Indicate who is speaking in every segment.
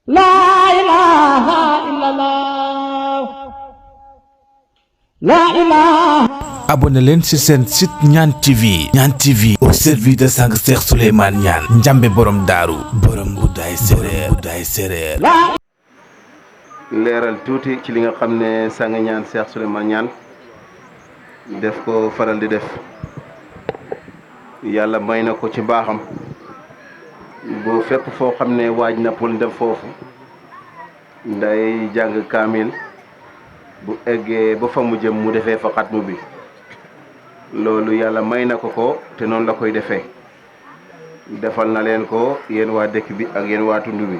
Speaker 1: La ilaha illallah. La ilaha.
Speaker 2: abonné leen ci seen site Ñaan TV. Ñaan TV au service de sang Cheikh Souleymane Niane. Njambe borom daaru borom guddaay séréer.
Speaker 3: leeral tuuti ci li nga xam ne sang ñaan Cheikh Souleymane Niane def ko faral di def yàlla may na ko ci baaxam bu fépp foo xam ne waaj na pour dem foofu nday jàng kaamil bu eggee ba fa mu jëm mu defee fa xatmu bi loolu yàlla may na ko te noonu la koy defee defal na leen ko yéen waa dëkk bi ak yéen waa tund bi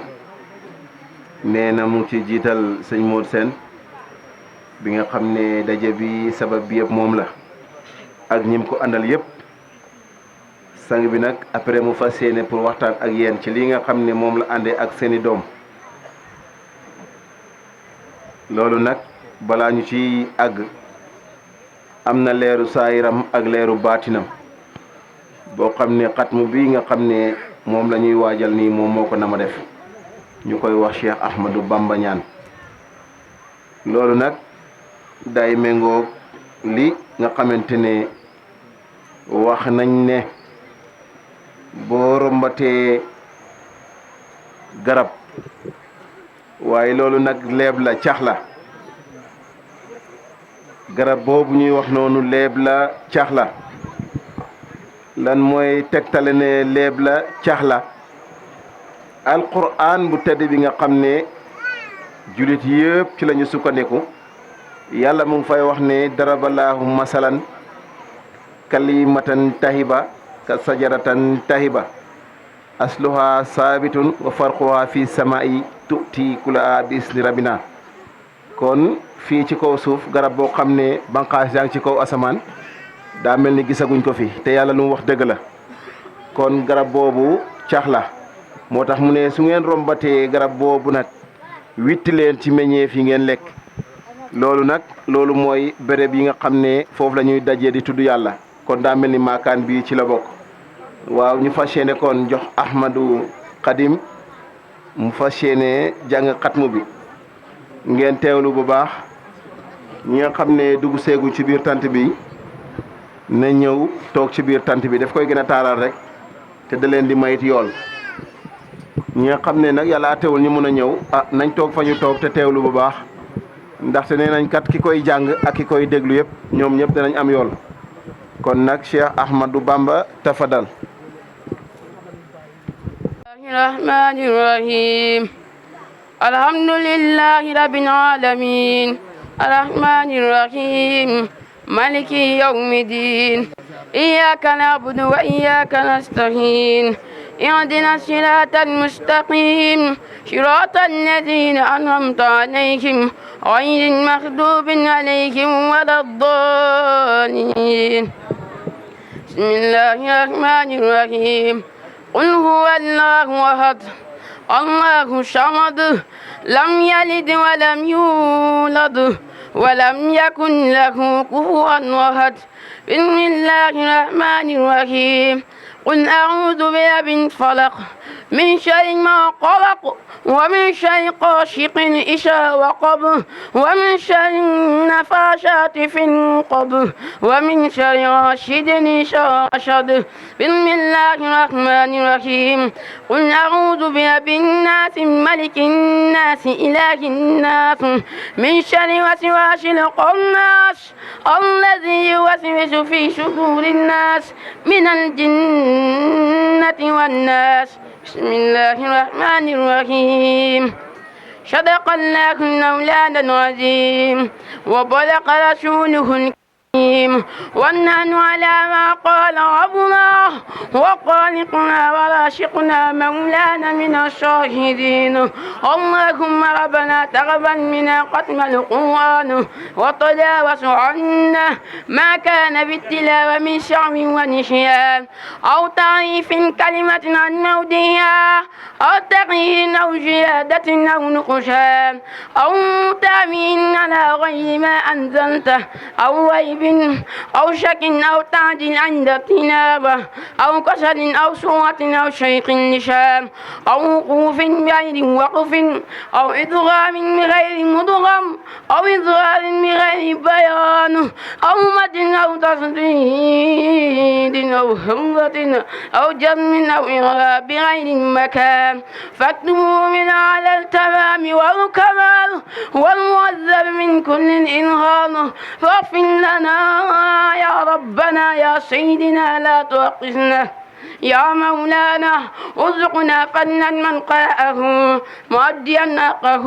Speaker 3: nee na mu ngi ci jiital sëñ Modou Sène bi nga xam ne daje bi sabab bi yëpp moom la ak ñim ko àndal yëpp sang bi nag après mu fas yéene pour waxtaan ak yéen ci li nga xam ne moom la àndee ak seeni doom loolu nag balaa ñu ci àgg am na leeru saayiram ak leeru baatinam boo xam ne xatmu bi nga xam ne moom la ñuy waajal nii moom moo ko nama def ñu koy wax Cheikh Ahmadou Bamba Niane loolu nag day méngoo li nga xamante ne wax nañ ne boo rombatee garab waaye loolu nag leeb la cax la garab boobu ñuy wax noonu leeb la cax la lan mooy tegtale ne leeb la cax la alquran bu tedd bi nga xam ne julit yëpp ci lañu sukkandiku yàlla mu ngi fay wax ne daraballahu masalan kalimatan tahiba ka sajaratan tahiba asluha saabitun wa farquha fi samaa'i tu'ti kula bi isni rabbina kon fii ci kaw suuf garab boo xam ne banqaas yaa ngi ci kaw asamaan daa mel ni gisaguñ ko fi te yàlla lu mu wax dëgg la kon garab boobu cax la moo tax mu ne su ngeen rombatee garab boobu nag witti leen ci meññeef yi ngeen lekk loolu mooy béréb yi nga xam ne foofu la ñuy dajee di tudd yàlla kon daa mel ni maakaan bii ci la bokk waaw ñu fas yéene kon jox Ahmadou Khadim mu fas yéene jàng xatmu bi ngeen teewlu bu baax ñi nga xam ne dugg seegu ci biir tant bi na ñëw toog ci biir tant bi daf koy gën a taaral rek te da leen di mayit yool ñi nga xam ne nag yàlla atewul ñu mën a ñëw nañ toog fa ñu toog te teewlu bu baax ndaxte nee nañ kat ki koy jàng ak ki koy déglu yëpp ñoom ñëpp danañ am yool kon nag Cheikh Ahmadou Bamba tafadal
Speaker 4: rahmaani rahim alhamdulillahi rabbil alamin arrahmaani rahim maliki yawmi din iyyaka na'budu wa iyyaka nasta'in اهدنا الصراط المستقيم صراط الذين أنعمت عليهم غير المغضوب عليهم ولا الضالين بسم الله الرحمن الرحيم قل هو الله أحد الله الصمد لم يلد ولم يولد ولم يكن له كفوا أحد بسم الله الرحمن الرحيم قل أعوذ برب الفلق من شر ما خلق ومن شر غاسق إذا وقب ومن شر النفاثات في العقد ومن شر حاسد إذا حسد بسم الله الرحمن الرحيم قل أعوذ برب الناس ملك الناس إله الناس من شر وسواس الخناس الذي يوسوس في صدور الناس من الجنة والناس بسم الله الرحمن الرحيم صدق الله مولانا العظيم وبلغ رسوله الكريم ونحن على ما قال ربنا وخالقنا وراشقنا مولانا من الشاهدين اللهم ربنا تقبل منا ختم القرآن وتجاوز عنا ما كان بالتلاوة من شعب ونسيان أو تعريف كلمة عن موضعها أو تغيير أو زيادة أو نقصان أو تأويل على غير ما أنزلته أو غيب أو شك أو تعديل عند التلاوة أو كسل أو صورة أو شيخ اللسان أو وقوف بغير وقف أو إدغام بغير مدغم أو إظهار بغير بيان أو مد أو تصديد أو همزة أو جزم أو إعراب بغير مكان فاكتبوا من على التمام والكمال والمؤذب من كل الإنهار فاغفر لنا يا ربنا يا سيدنا لا تؤاخذنا يا مولانا ارزقنا فنا من قرأه مؤديا ناقه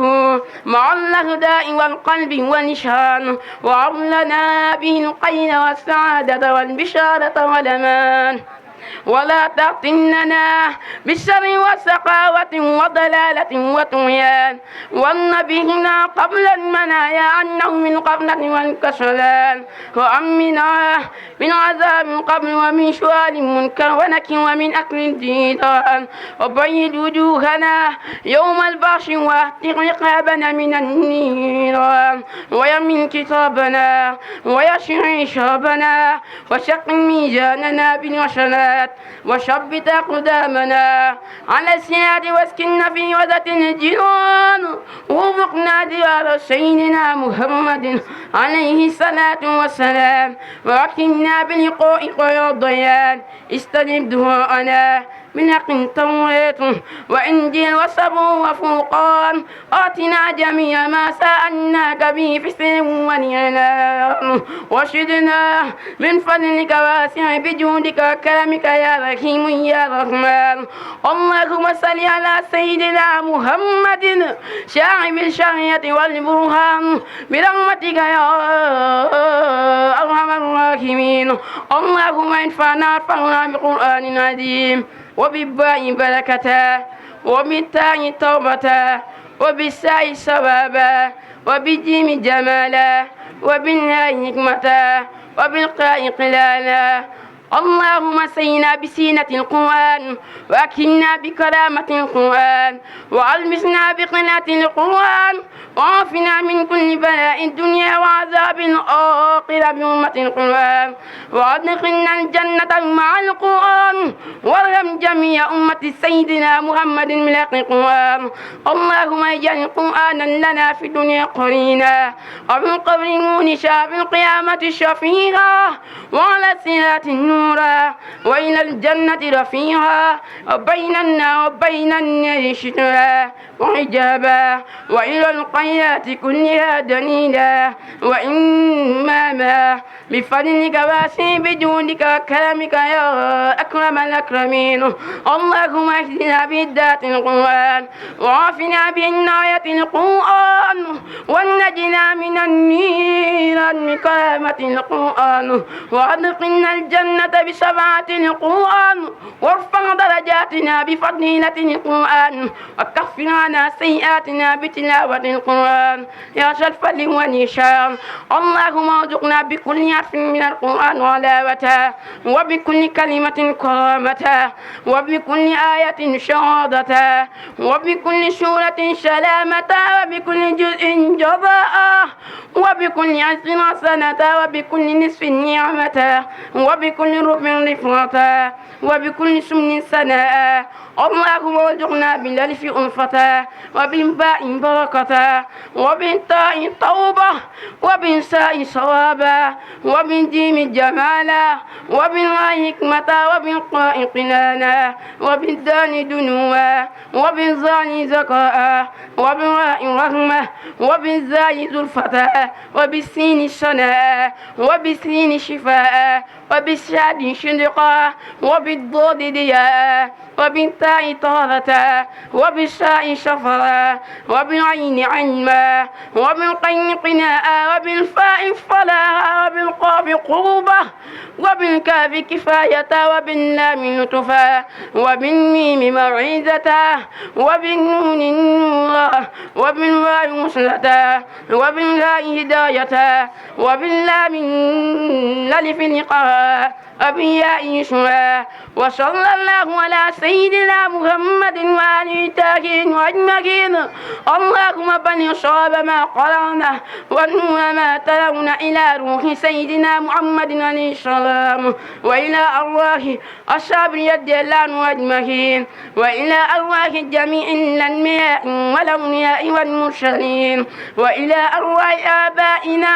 Speaker 4: مع الهداء والقلب والنشان وعملنا به القيل والسعادة والبشارة والأمان ولا تفتننا بالشر وسقاوة وضلالة وطغيان والنبينا قبل المنايا عنه من قبلة والكسلان وأمنا من عذاب قبل ومن سؤال منكر ونكر ومن أكل الجيران وبيض وجوهنا يوم البعث واهتق رقابنا من النيران ويمن كتابنا ويشع شربنا وشق ميزاننا بالوسنات وشبت أقدامنا على السياد واسكن في وزة الجيران وفقنا ديار سيدنا محمد عليه الصلاة والسلام وأكرمنا بلقاء خير الضيان استجب دعاءنا من حق التوراة وإنجيل وصبر وفرقان آتنا جميع ما سألناك به في السر والإعلان وشدنا من فضلك واسع بجودك وكرمك يا رحيم يا رحمن اللهم صل على سيدنا محمد شاعب الشريعة والبرهان برحمتك يا أرحم الراحمين اللهم انفعنا بقرآن عظيم وبالباء بركة وبالتاء توبة وبالساء ثوابا وبالجيم جمالا وبالهاء حكمة وبالقاء قلالا اللهم سينا بسينة القرآن وأكرمنا بكرامة القرآن وألبسنا بقناة القرآن وعافنا من كل بلاء الدنيا وعذاب الآخرة بأمة القرآن وأدخلنا الجنة مع القرآن وارحم جميع أمة سيدنا محمد من القرآن اللهم اجعل القرآن لنا في الدنيا قرينا وفي القبر مونشا في القيامة شفيعا وعلى الصراط نورا وإلى الجنة رفيعا وبيننا وبين النار سترا وحجابا وإلى القيات كلها دليلا وإماما بفضلك واسع بجودك وكرمك يا أكرم الأكرمين اللهم اهدنا بهداية القرآن وعافنا بعناية القرآن ونجنا من النيران بكرامة القرآن وأدخلنا الجنة بشفاعة القرآن وارفع درجاتنا بفضيلة القرآن وكفر عنا سيئاتنا بتلاوة القرآن يا ذا الفضل والإحسان اللهم ارزقنا بكل حرف من القرآن ولاوته وبكل كلمة كرامته وبكل آية شهادته وبكل سورة سلامته وبكل جزء جزاء وبكل عشر حسنة وبكل نصف نعمة وبكل ربع رفعة وبكل سمن سناء اللهم ارزقنا بالالف ألفة وبالباء بركة وبالتاء توبة وبالساء صوابا وبالجيم جمالا وبالراء حكمة وبالقاء قنانا وبالدال دنوا وبالظال زكاء وبالراء رحمة وبالزاي زلفة وبالسين شناء وبالسين شفاء وبالشاد شدقا وبالضاد دياء وبالتاء طهرة وبالشاء شفرا وبالعين علما وبالقين قناء وبالفاء فلاها وبالقاف قربة وبالكاف كفاية وباللام لطفا وبالميم موعظة وبالنون نورا وبالواو بالواو وصلتا وبالله هداية وبالله من الألف لقاء أبياء شوى وصلى الله على سيدنا محمد وآله الطاهرين وأجمعين اللهم بني صاب ما قرأنا ونور ما تلون إلى روح سيدنا محمد عليه السلام وإلى أرواح أصحاب اليد الله أجمعين وإلى أرواح جميع الأنبياء والأولياء والمرسلين وإلى أرواح آبائنا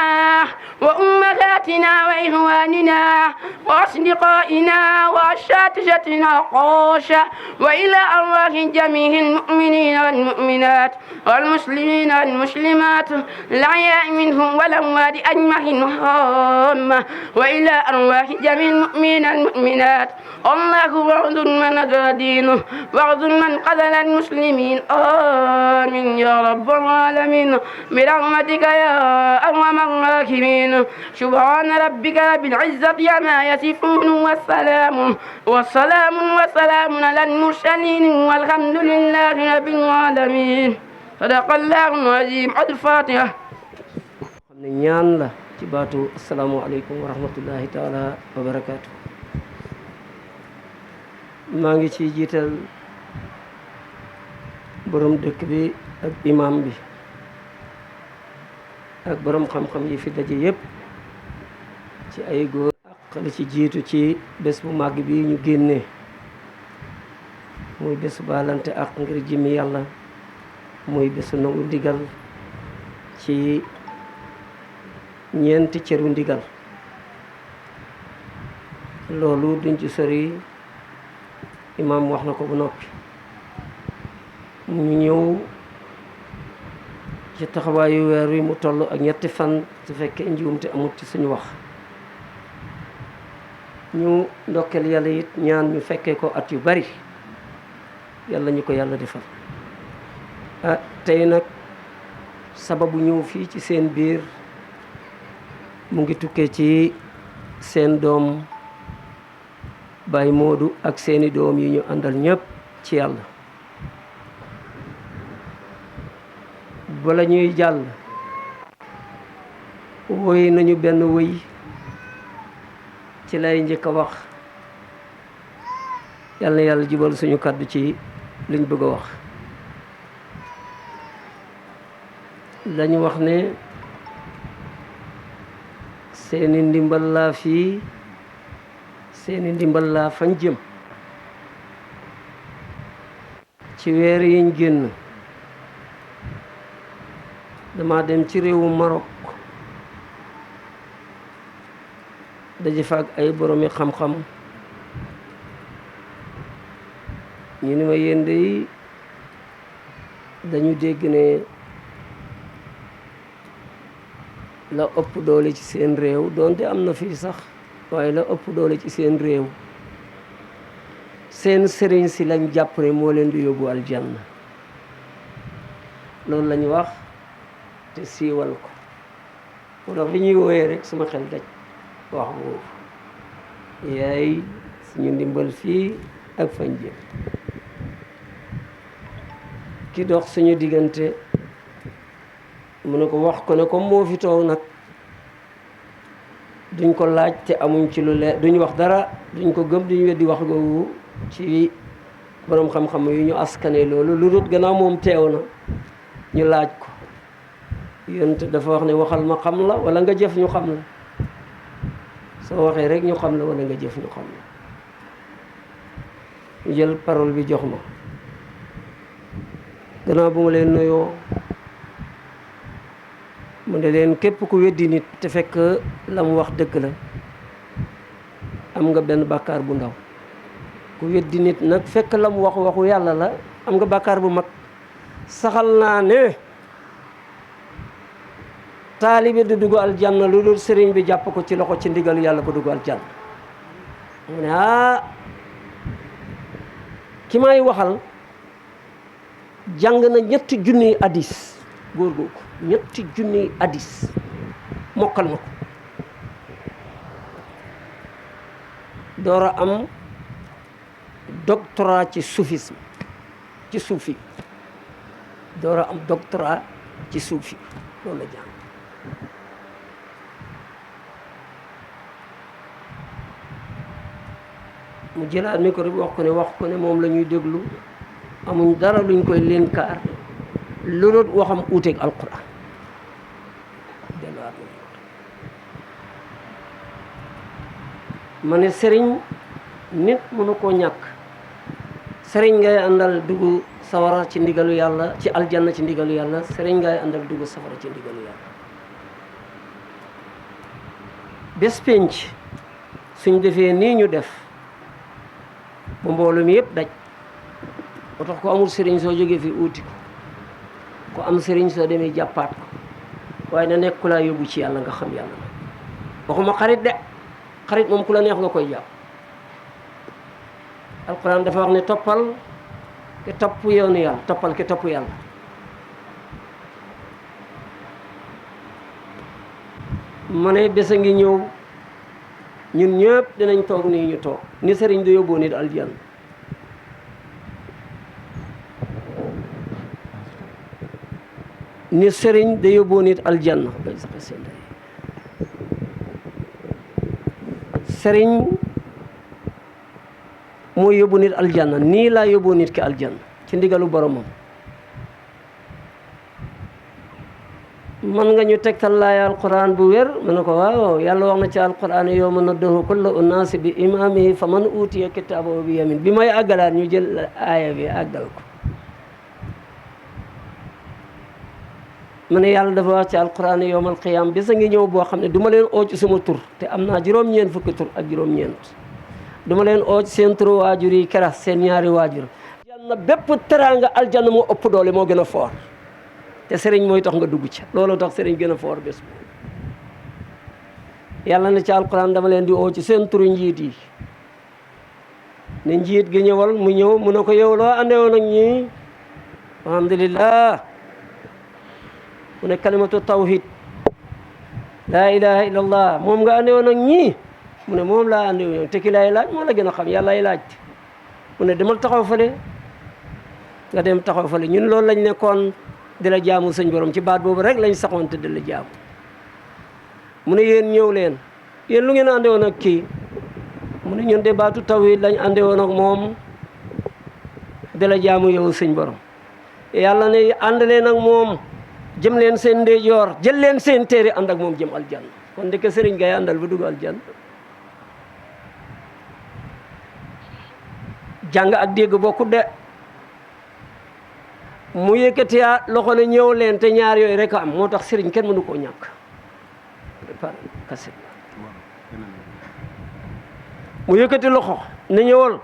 Speaker 4: وأمهاتنا وإخواننا وأصدقائنا وأساتذتنا خاصة وإلى أرواح جميع المؤمنين والمؤمنات والمسلمين والمسلمات الأحياء منهم والأموات أجمعين هامة وإلى أرواح جميع المؤمنين والمؤمنات الله واعذر من أدرى دينه واعذر من قتل المسلمين آمين يا رب العالمين برحمتك يا أرحم الراحمين سبحان ربك رب العزة عما يصفون والسلام على المرسلين والحمد لله رب العالمين صدق الله العظيم الفاتحة
Speaker 5: xam ne ñaan la ci baatu asalaamualeykum wa rahmatullahi taala wa barakaatu maa ngi ciy jiital borom dëkk bi ak imam bi ak borom xam-xam yi fi daje yépp ci ay góor ak li ci jiitu ci bés bu màgg bi ñu génnee muy bésu baalante ak ngir jëmi yàlla muy bésu nangu ndigal ci ñeenti cëru ndigal loolu duñ ci sori imaam wax na ko bu noppi ñu ñëw ci taxawaayu weer wi mu toll ak ñetti fan su fekkee njuumte amut ci suñu wax ñu ndokkeel yàlla it ñaan ñu fekkee ko at yu bari yàlla ñu ko yàlla defal tey nag sababu ñëw fii ci seen biir mu ngi tukkee ci seen doom Baye Modou ak seeni doom yi ñu àndal ñëpp ci yàlla bala ñuy jàll woy nañu benn woy ci lay njëkk a wax yàlla na yàlla jubal suñu kàddu ci liñ bëgg a wax lañu wax ne seeni ndimbal laa fii seeni ndimbal laa fañ jëm ci weer yiñ génn dama dem ci réewu Maroc daje fa ak ay boromi xam-xam ñu ni ma yéen de dañu dégg ne la ëpp doole ci seen réew doonte am na fii sax waaye la ëpp doole ci seen réew seen sëriñ si lañ jàpp ne moo leen di yóbbu aljanna loolu lañu wax te siiwal ko moo tax bi ñuy wooyee rek suma xel daj wax boobu yaay suñu ndimbal fii ak fañ jëm ki dox suñu diggante mu ne ko wax ko ne comme moo fi toog nag duñ ko laaj te amuñ ci lu leer duñ wax dara duñ ko gëm duñ weddi wax googu ci borom xam-xam yu ñu askane loolu lu dut gannaaw moom teew na ñu laaj ko yonent dafa wax ne waxal ma xam la wala nga jëf ñu xam la soo waxee rek ñu xam la wala nga jëf ñu xam la ñu jël parole bi jox ma gannaaw bu ma leen nuyoo mu ne leen képp ku weddi nit te fekk la mu wax dëgg la am nga benn bàkkaar bu ndaw ku weddi nit nag fekk la mu wax waxu yàlla la am nga bàkkaar bu mag saxal naa ne taalibe du dugg aljanna lu dul sëriñ bi jàpp ko ci loxo ci ndigal yàlla ko dugg aljanna mu ne ki may waxal jàng na 3 junniy hadis góor googu 3 junniy hadis mokkal na ko door a am doctorat ci soufisme ci soufi door a am doctorat ci suuf yi loolu la jàng. mu jëlaat micro bi wax ko ne moom la ñuy déglu amuñ dara luñ koy leen kaar loolu waxam uuteeg alquran delluwaat ma ne sëriñ nit mënu koo ñàkk sëriñ ngay àndal dugg sawara ci ndigalu yàlla ci aljanna ci ndigalu yàlla sëriñ ngay àndal dugg safara ci ndigalu yàlla. bés penc suñ defee nii ñu def ba mbooloo mi yëpp daj moo tax ko amul sëriñ soo jógee fi uuti ko am sëriñ soo demee jàppaat ko waaye na nekk ku laa yóbbu ci yàlla nga xam yàlla waxuma xarit de xarit moom ku la neex nga koy jàpp. alquran dafa wax ne toppal ke topp yoonu yàlla toppal ke topp yàlla. ma ne bés a ngi ñëw ñun ñëpp dinañ toog nii ñu toog ni sëriñ da yóbboo nit aljanna ni sëriñ da yóbboo nit aljanna sëriñ mooy yóbbu nit aljanna nii laa yóbboo nit ki aljanna ci ndigalu boromam. man nga ñu tegtal laaya alquran bu wér mu ne ko waaw yàlla wax na ci alquran yawma nad'u kulla unaasi bi imaamihi fa man utiya kitaabahu bi yamin bi may àggalaat ñu jël aaya bi àggal ko. mu ne yàlla dafa wax ci alquran yawmal qiyaam bis a ngi ñëw boo xam ne du ma leen oo ci sama tur te am naa juróom-ñeent fukki tur ak juróom-ñeent du ma leen oo ci seen turu waajur yi keras seen ñaari waajur. aljanna bépp teraanga aljanna moo ëpp doole moo gën a foor te sëriñ mooy tax nga dugg ci loolu tax sëriñ gën a foor bés bu yàlla na ci alquran dama leen di oo ci seen turu njiit yi ne njiit gi ñëwal mu ñëw mu ne ko yow loo àndewoon ak ñii alhamdulillah mu ne kalimatu tawhid laa ilaha illallah moom nga àndewoon ak ñii mu ne moom laa àndewoon te ki laay laaj moo la gën a xam yàlla ay laaj mu ne demal taxaw fale nga dem taxaw fale ñun loolu lañ nekkoon di la jaamu sëñ borom ci baat boobu rek lañ saxoon te di la jaamu. mu ne yéen ñëw leen yéen lu ngeen ànde woon ak kii mu ne ñun de baatu tawhid lañ ànde woon ak moom di la jaamu yow sëñ borom. yàlla ne ànd leen ak moom jëm leen seen ndeyjoor jël leen seen téere ànd ak moom jëm aljanna kon ndeke sëriñ ngay àndal ba dugg aljanna. jàng ak dégg bokkut de mu yëkkatiyaa loxo ne ñëw leen te ñaar yooyu rek a am moo tax sëriñ kenn mënu koo ñàkk mu yëkkati loxo ne ñëwal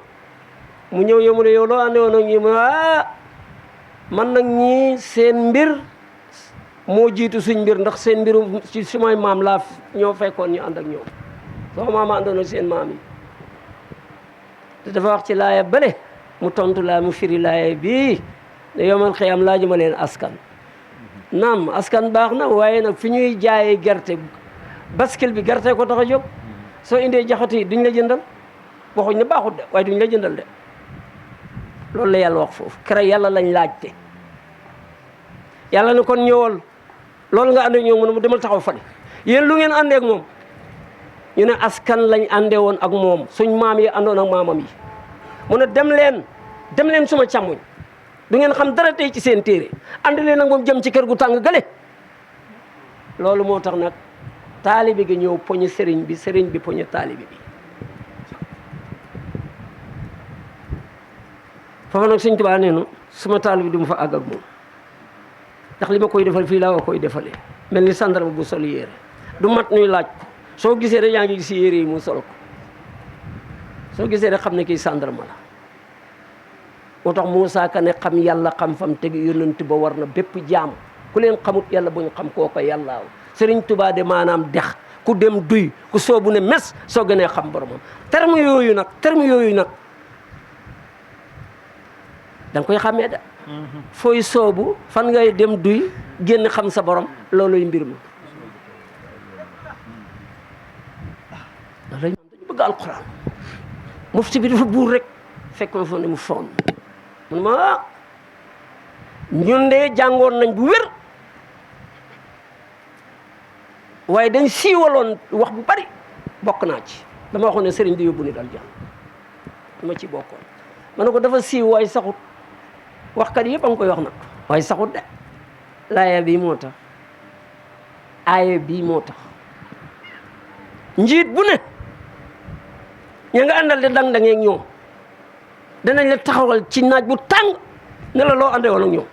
Speaker 5: mu ñëw yow mu ne yow loo ànde woon ak ñi mu man nag ñii seen mbir moo jiitu suñ mbir ndax seen mbiru ci sumay maam laa ñoo fekkoon ñu ànd ak ñoom sama maama àndoon ak seen maam yi te dafa wax ci laaya bële mu tontu laa mu firi laaya bii ne yomal xiyam laajuma leen askan naam askan baax na waaye nag fi ñuy jaayee gerte bascule bi gerte ko tax a jóg soo indee jaxatu yi duñ la jëndal waxuñ ne baaxut de waaye duñ la jëndal de loolu la yàlla wax foofu kere yàlla lañ laajte yàlla ne kon ñëwal loolu nga àndee ñoom mu ne mu demal taxaw fale yéen lu ngeen àndee ak moom ñu ne askan lañ àndee woon ak moom suñ maam yi àndoon ak maamam yi mu ne dem leen suma càmmoñ du ngeen xam dara tey ci seen téere ànd leen ak moom jëm ci kër gu tàng gële loolu moo tax nag taalibe gi ñëw poñe sëriñ bi poñe taalibe bi foofu nag Sëñ Tuubaa nee na suma taalibe du ma fa àgg ak moom ndax li ma koy defal fii laa ko koy defalee mel ni sandarma bu sol yére du mat ñuy laaj ko soo gisee rek yaa ngi gis yére yi mu sol ko soo gisee rek xam ne kii sandarma la moo tax Moussa Ka ne xam yàlla xam fam teg yonent ba war na bépp jaam ku leen xamut yàlla bu ñu xam kooko yàllaaw Sëriñ Tuubaa de maanaam dex ku dem duy ku soobu ne mes soo gënee xam boromam terme yooyu nag da nga koy xàmmee da fooy soobu fan ngay dem duy génn xam sa borom looluy mbir mi dañu bëgg alquran mufti bi dafa buur rek fekk ma fa ne mu foon mun ma ñun de jàngoon nañ bu wér waaye dañ siiwaloon wax bu bari bokk naa ci dama waxoon ne sëriñ di yóbbu nit aljanna dama ci bokkoon ma ne ko dafa siiw waaye saxut waxkat yëpp a ngi koy wax nag waaye saxut de laaya bii moo tax aaya bii moo tax njiit bu ne ña nga àndal de dang-dangee ak ñoom danañ la taxawal ci naaj bu tàng ne la loo àndee woon ak ñoom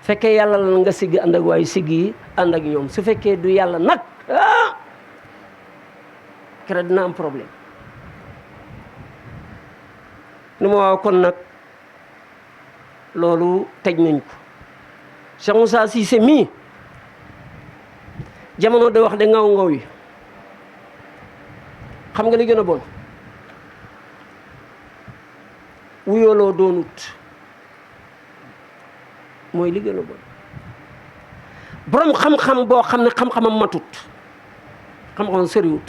Speaker 5: fekkee yàlla la nga siggi ànd ak waaye siggi yi ànd ak ñoom su fekkee du yàlla nag kere dina am problème ni ma waaw kon nag loolu tëj nañ ko Cheikh Moussa Cissé mii jamono de wax de ngaw yi xam nga li gën a bon wuyooloo doonut mooy li gën a bon borom xam-xam boo xam ne xam-xamam matut xam-xamam sëriwut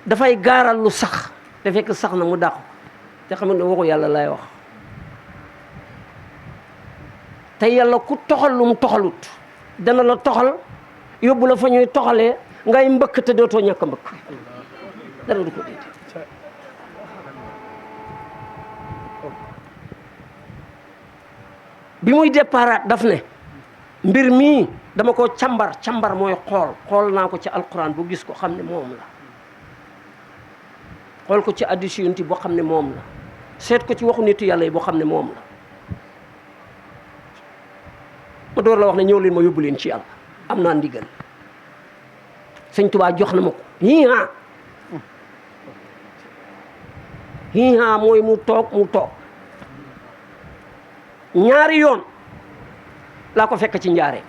Speaker 5: dafay gaaral lu sax te fekk sax na mu dàqu te xam ne waxu yàlla lay wax te yàlla ku toxal lu mu toxalut dana la toxal yóbbu la fa ñuy toxalee ngay mbëkk te dootoo ñàkk a mbëkk dara du ko déedéet bi muy départ daf ne mbir mii dama ko càmbar mooy xool naa ko ci alquran bu gis ko xam ne moom la xool ko ci hadiis Yonent boo xam ne moom la seet ko ci waxu nitu yàlla yi boo xam ne moom la ma door la wax ne ñëw leen ma yóbbu leen ci yàlla am naa ndigal Sëñ Tuubaa jox na ma ko hiihaa mooy mu toog ñaari yoon laa ko fekk ci njaare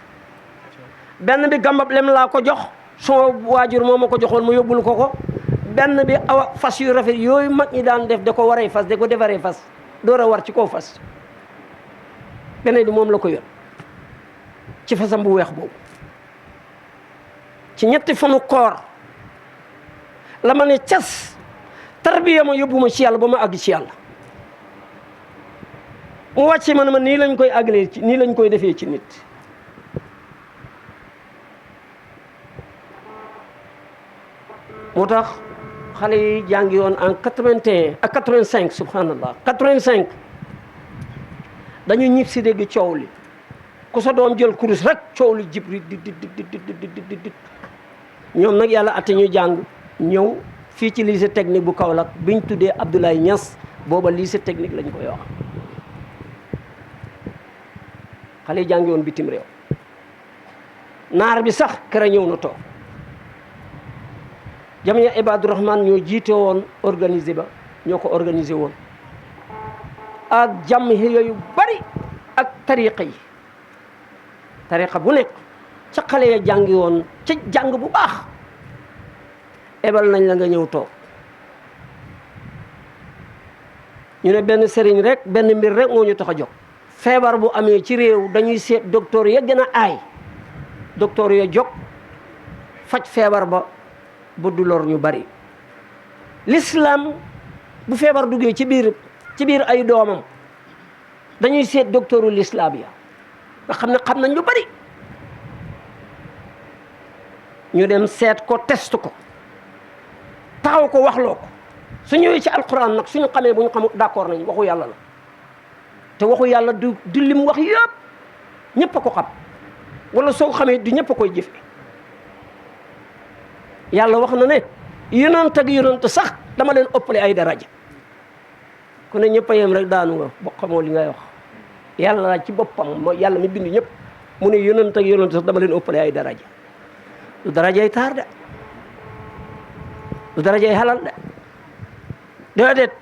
Speaker 5: benn bi gambab lem laa ko jox sama waajur moo ma ko joxoon mu yóbbul ko benn bi awa fas yu rafet yooyu mag ñi daan def da ko waree fas da ko defaree fas door a war ci kaw fas beneen bi moom la ko yor ci fasam bu weex boobu ci ñetti fanu koor la ma ne cas tarbiya ma yóbbu ma ci yàlla ba ma àgg ci yàlla mu wàcce ma ne ma nii lañ koy àggalee ci nii lañ koy defee ci nit moo tax xale yi jàngi woon en 81 ak 85 subhanallah 85 dañu ñib si dégg coow li ku sa doom jël kurus rek coow li jibri dit ñoom nag yàlla atte ñu jàng ñëw fii ci lycée technique bu Kaolack biñ tuddee Abdoulaye Niass booba lycée technique lañ koy wax xale yi jàngi woon bitim réew naar bi sax kere ñëw na toog Jamia Ibadu Rahman ñoo jiite woon organisé ba ñoo ko organisé woon ak jàmm yooyu bari ak tariqa yi tariqa bu nekk ca xale ya jàngi woon ca jàng bu baax ebal nañ la nga ñëw toog ñu ne benn sëriñ rek benn mbir rek moo ñu tax a jóg feebar bu amee ci réew dañuy seet docteur ya gën a aay docteur ya jóg faj feebar ba du lor ñu bari l'islam bu feebar duggee ci biir ay doomam dañuy seet docteuru l'islam ya nga xam ne xam nañ lu bari ñu dem seet ko test ko taxaw ko waxloo ko su ñëwee ci alquran nag suñu xamee bu ñu xamul d'accord nañ waxu yàlla la te waxu yàlla du lim wax yëpp ñëpp a ko xam wala soo xamee du ñëpp a koy jëfe yàlla wax na ne yonent ak yonent sax dama leen ëppale ay daraja ku ne ñëpp a yem rek daanu nga boo xamoo li ngay wax yàlla la ci boppam mooy yàlla mi bind ñëpp mu ne yonent ak yonent sax dama leen ëppale ay daraja du darajay taar de du darajay halal de déedéet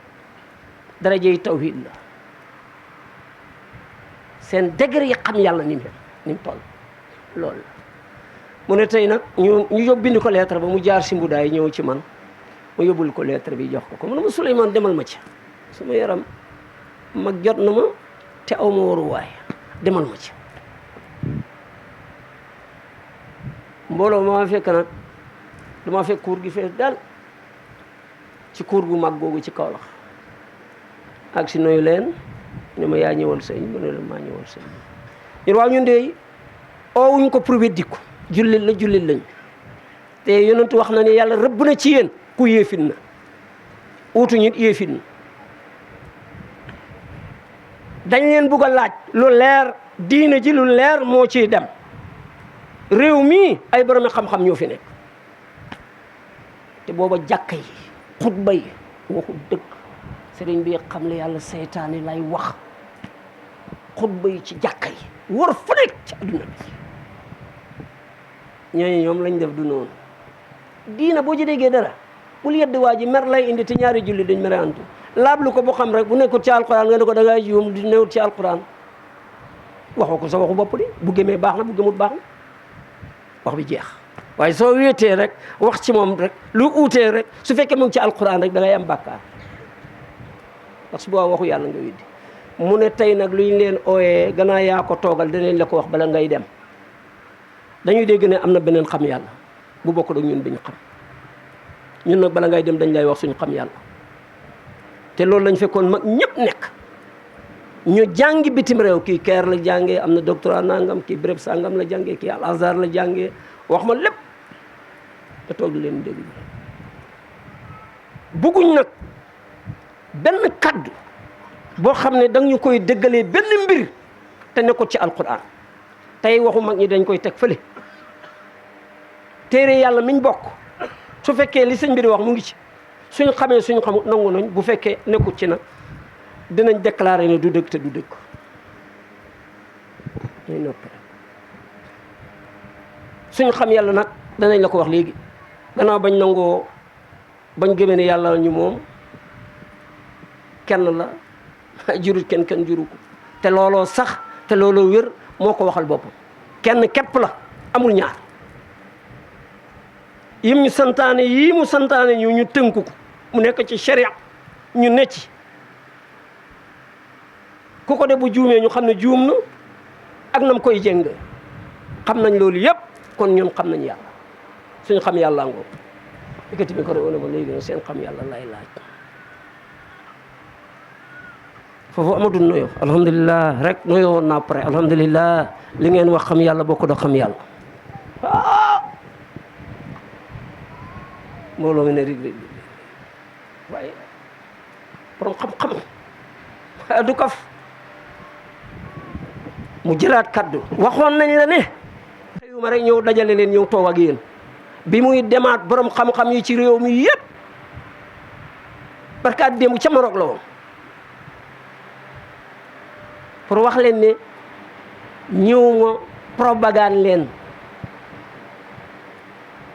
Speaker 5: darajay tawhid la seen degré yi xam yàlla ni mu toll loolu la mu ne tey nag ñu yóbbu bind ko lettre ba mu jaar si mbudaay ñëw ci man mu yóbbul ko lettre bi jox ko mu ne ma Souleymane demal ma ci suma yaram mag jot na ma te aw ma waruwaay demal ma ci mbooloo ma fekk nag dama fekk cour gi fees dal ci cour gu mag googu ci Kaolack ak si nuyu leen ne ma yaa ñëwal sëñ mu ne la maa ñëwal sëñ ñun waaw ñun de oowuñ ko pour weddi ko jullit la jullit lañ te yonent wax na ne yàlla rëbb na ci yéen ku yéefin na uutu ñit yéefin na dañ leen bugg a laaj lu leer diine ji lu leer moo ciy dem réew mii ay borom xam-xam ñoo fi nekk te booba jàkka yi xutba yi waxu dëgg sëriñ bi xam le yàlla seytaane lay wax xutba yi ci jàkka yi war fu nekk ci adduna bi ñooñu ñoom lañ def du noonu diina boo ci déggee dara bul yedd waa ji mer lay indi te ñaari julli dañ mere antu laablu ko bu xam rek bu nekkul ci alquran nga ne ko da ngay juum di newut ci alquran waxoo ko sa waxu bopp di bu gëmee baax na bu gëmut baax na wax bi jeex waaye soo wéetee rek wax ci moom rek lu uutee rek su fekkee mu ngi ci alquran rek da ngay am bàkkaar parce que boo waxu yàlla nga weddi mu ne tey nag lu ñu leen ooyee gannaaw yaa ko toogal danañ la ko wax bala ngay dem dañuy dégg ne am na beneen xam yàlla bu bokk ak ñun bi ñu xam ñun nag bala ngay dem dañ lay wax suñu xam yàlla te loolu lañ fekkoon mag ñëpp nekk ñu jàngi bitim réew kii Caire la jàngee am na doctorat nangam kii béréb sangam la jàngee kii Al Azhar la jàngee wax ma lépp te toog di leen déglu bugguñ nag benn kaddu boo xam ne danga ñu koy dëggalee benn mbir te ne ko ci alquran tey waxu mag ñi dañ koy teg fële téere yàlla miñ bokk su fekkee li sëñ bi di wax mu ngi ci suñ xamee suñ xamut nangu nañ bu fekkee nekkut ci nag dinañ déclarer ne du dëgg te du dëgg ñuy noppi suñ xam yàlla nag danañ la ko wax léegi gannaaw bañ nangoo bañ gëmee ne yàlla ñu moom kenn la jurut kenn juru ko te looloo sax te looloo wér moo ko waxal boppam kenn képp la amul ñaar yim ñu santaane yii mu santaane ñu tënku ko mu nekk ci sharia ñu ne ci ku ko de bu juumee ñu xam ne juum na ak nam koy jéng xam nañ loolu yëpp kon ñun xam nañ yàlla suñu xam yàlla ngoo yëkkati mi ko re one ba léegi nag seen xam yàlla lay laaj foofu amatul noyo alhamdulilah rek noyo woon naa pare alhamdulilah li ngeen wax xam yàlla bokk da xam yàlla mbooloo mi ne rig waaye borom xam-xam du kaf mu jëlaat kaddu waxoon nañ la ne xëyuma rek ñëw dajale leen ñëw toog ak yéen bi muy demaat borom xam-xam yi ci réew mi yëpp parce que at démb ca Maroc la woon pour wax leen ne ñëw nga propagande leen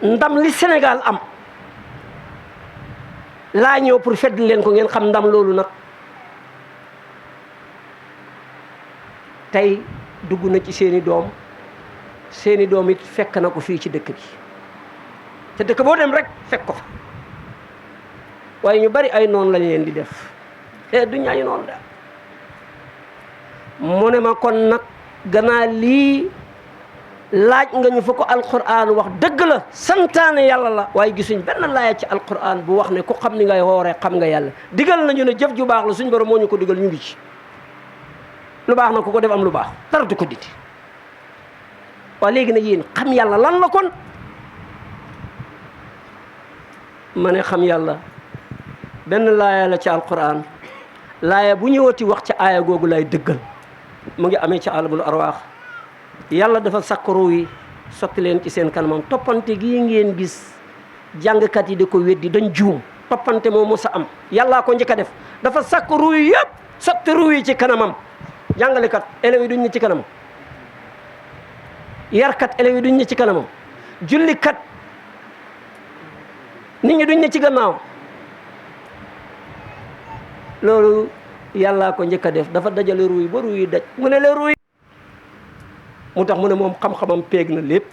Speaker 5: ndam li Sénégal am laa ñëw pour fedd leen ko ngeen xam ndam loolu nag tey dugg na ci seeni doom it fekk na ko fii ci dëkk bi te dëkk boo dem rek fekk ko fa waaye ñu bari ay noonu lañ leen di def du ñaañu noonu daal mu ne ma kon nag gannaaw lii laaj nga ñu fa ko alquran wax dëgg la santaane yàlla la waaye gisuñ benn laaya ci alquran bu wax ne ku xam ni ngay wooree xam nga yàlla digal nañu ne jëf ju baax la suñ borom moo ñu ko digal ñu ngi ci lu baax na ku ko def am lu baax dara du ko diti waaye léegi nag yéen xam yàlla lan la kon ma ne xam yàlla benn laaya la ci alquran laaya bu ñëwati wax ci aaya googu lay dëggal mu ngi amee ci alamul arwaax yàlla dafa sakkaru yi sotti leen ci seen kanamam toppante gii ngeen gis jàngkat yi di ko weddi dañ juum toppante moo mos a am yàllaa ko njëkk a def dafa sakkaru yi yëpp sotti ru yi ci kanamam jàngalekat élèves yi duñ ne ci kanamam yarkat élèves yi duñ ne ci kanamam jullikat nit ñi duñ ne ci gannaaw loolu yàllaa ko njëkk a def dafa dajale ruuy ba ruuy daj mu ne la ruuy mu tax mu ne moom xam-xamam peeg na lépp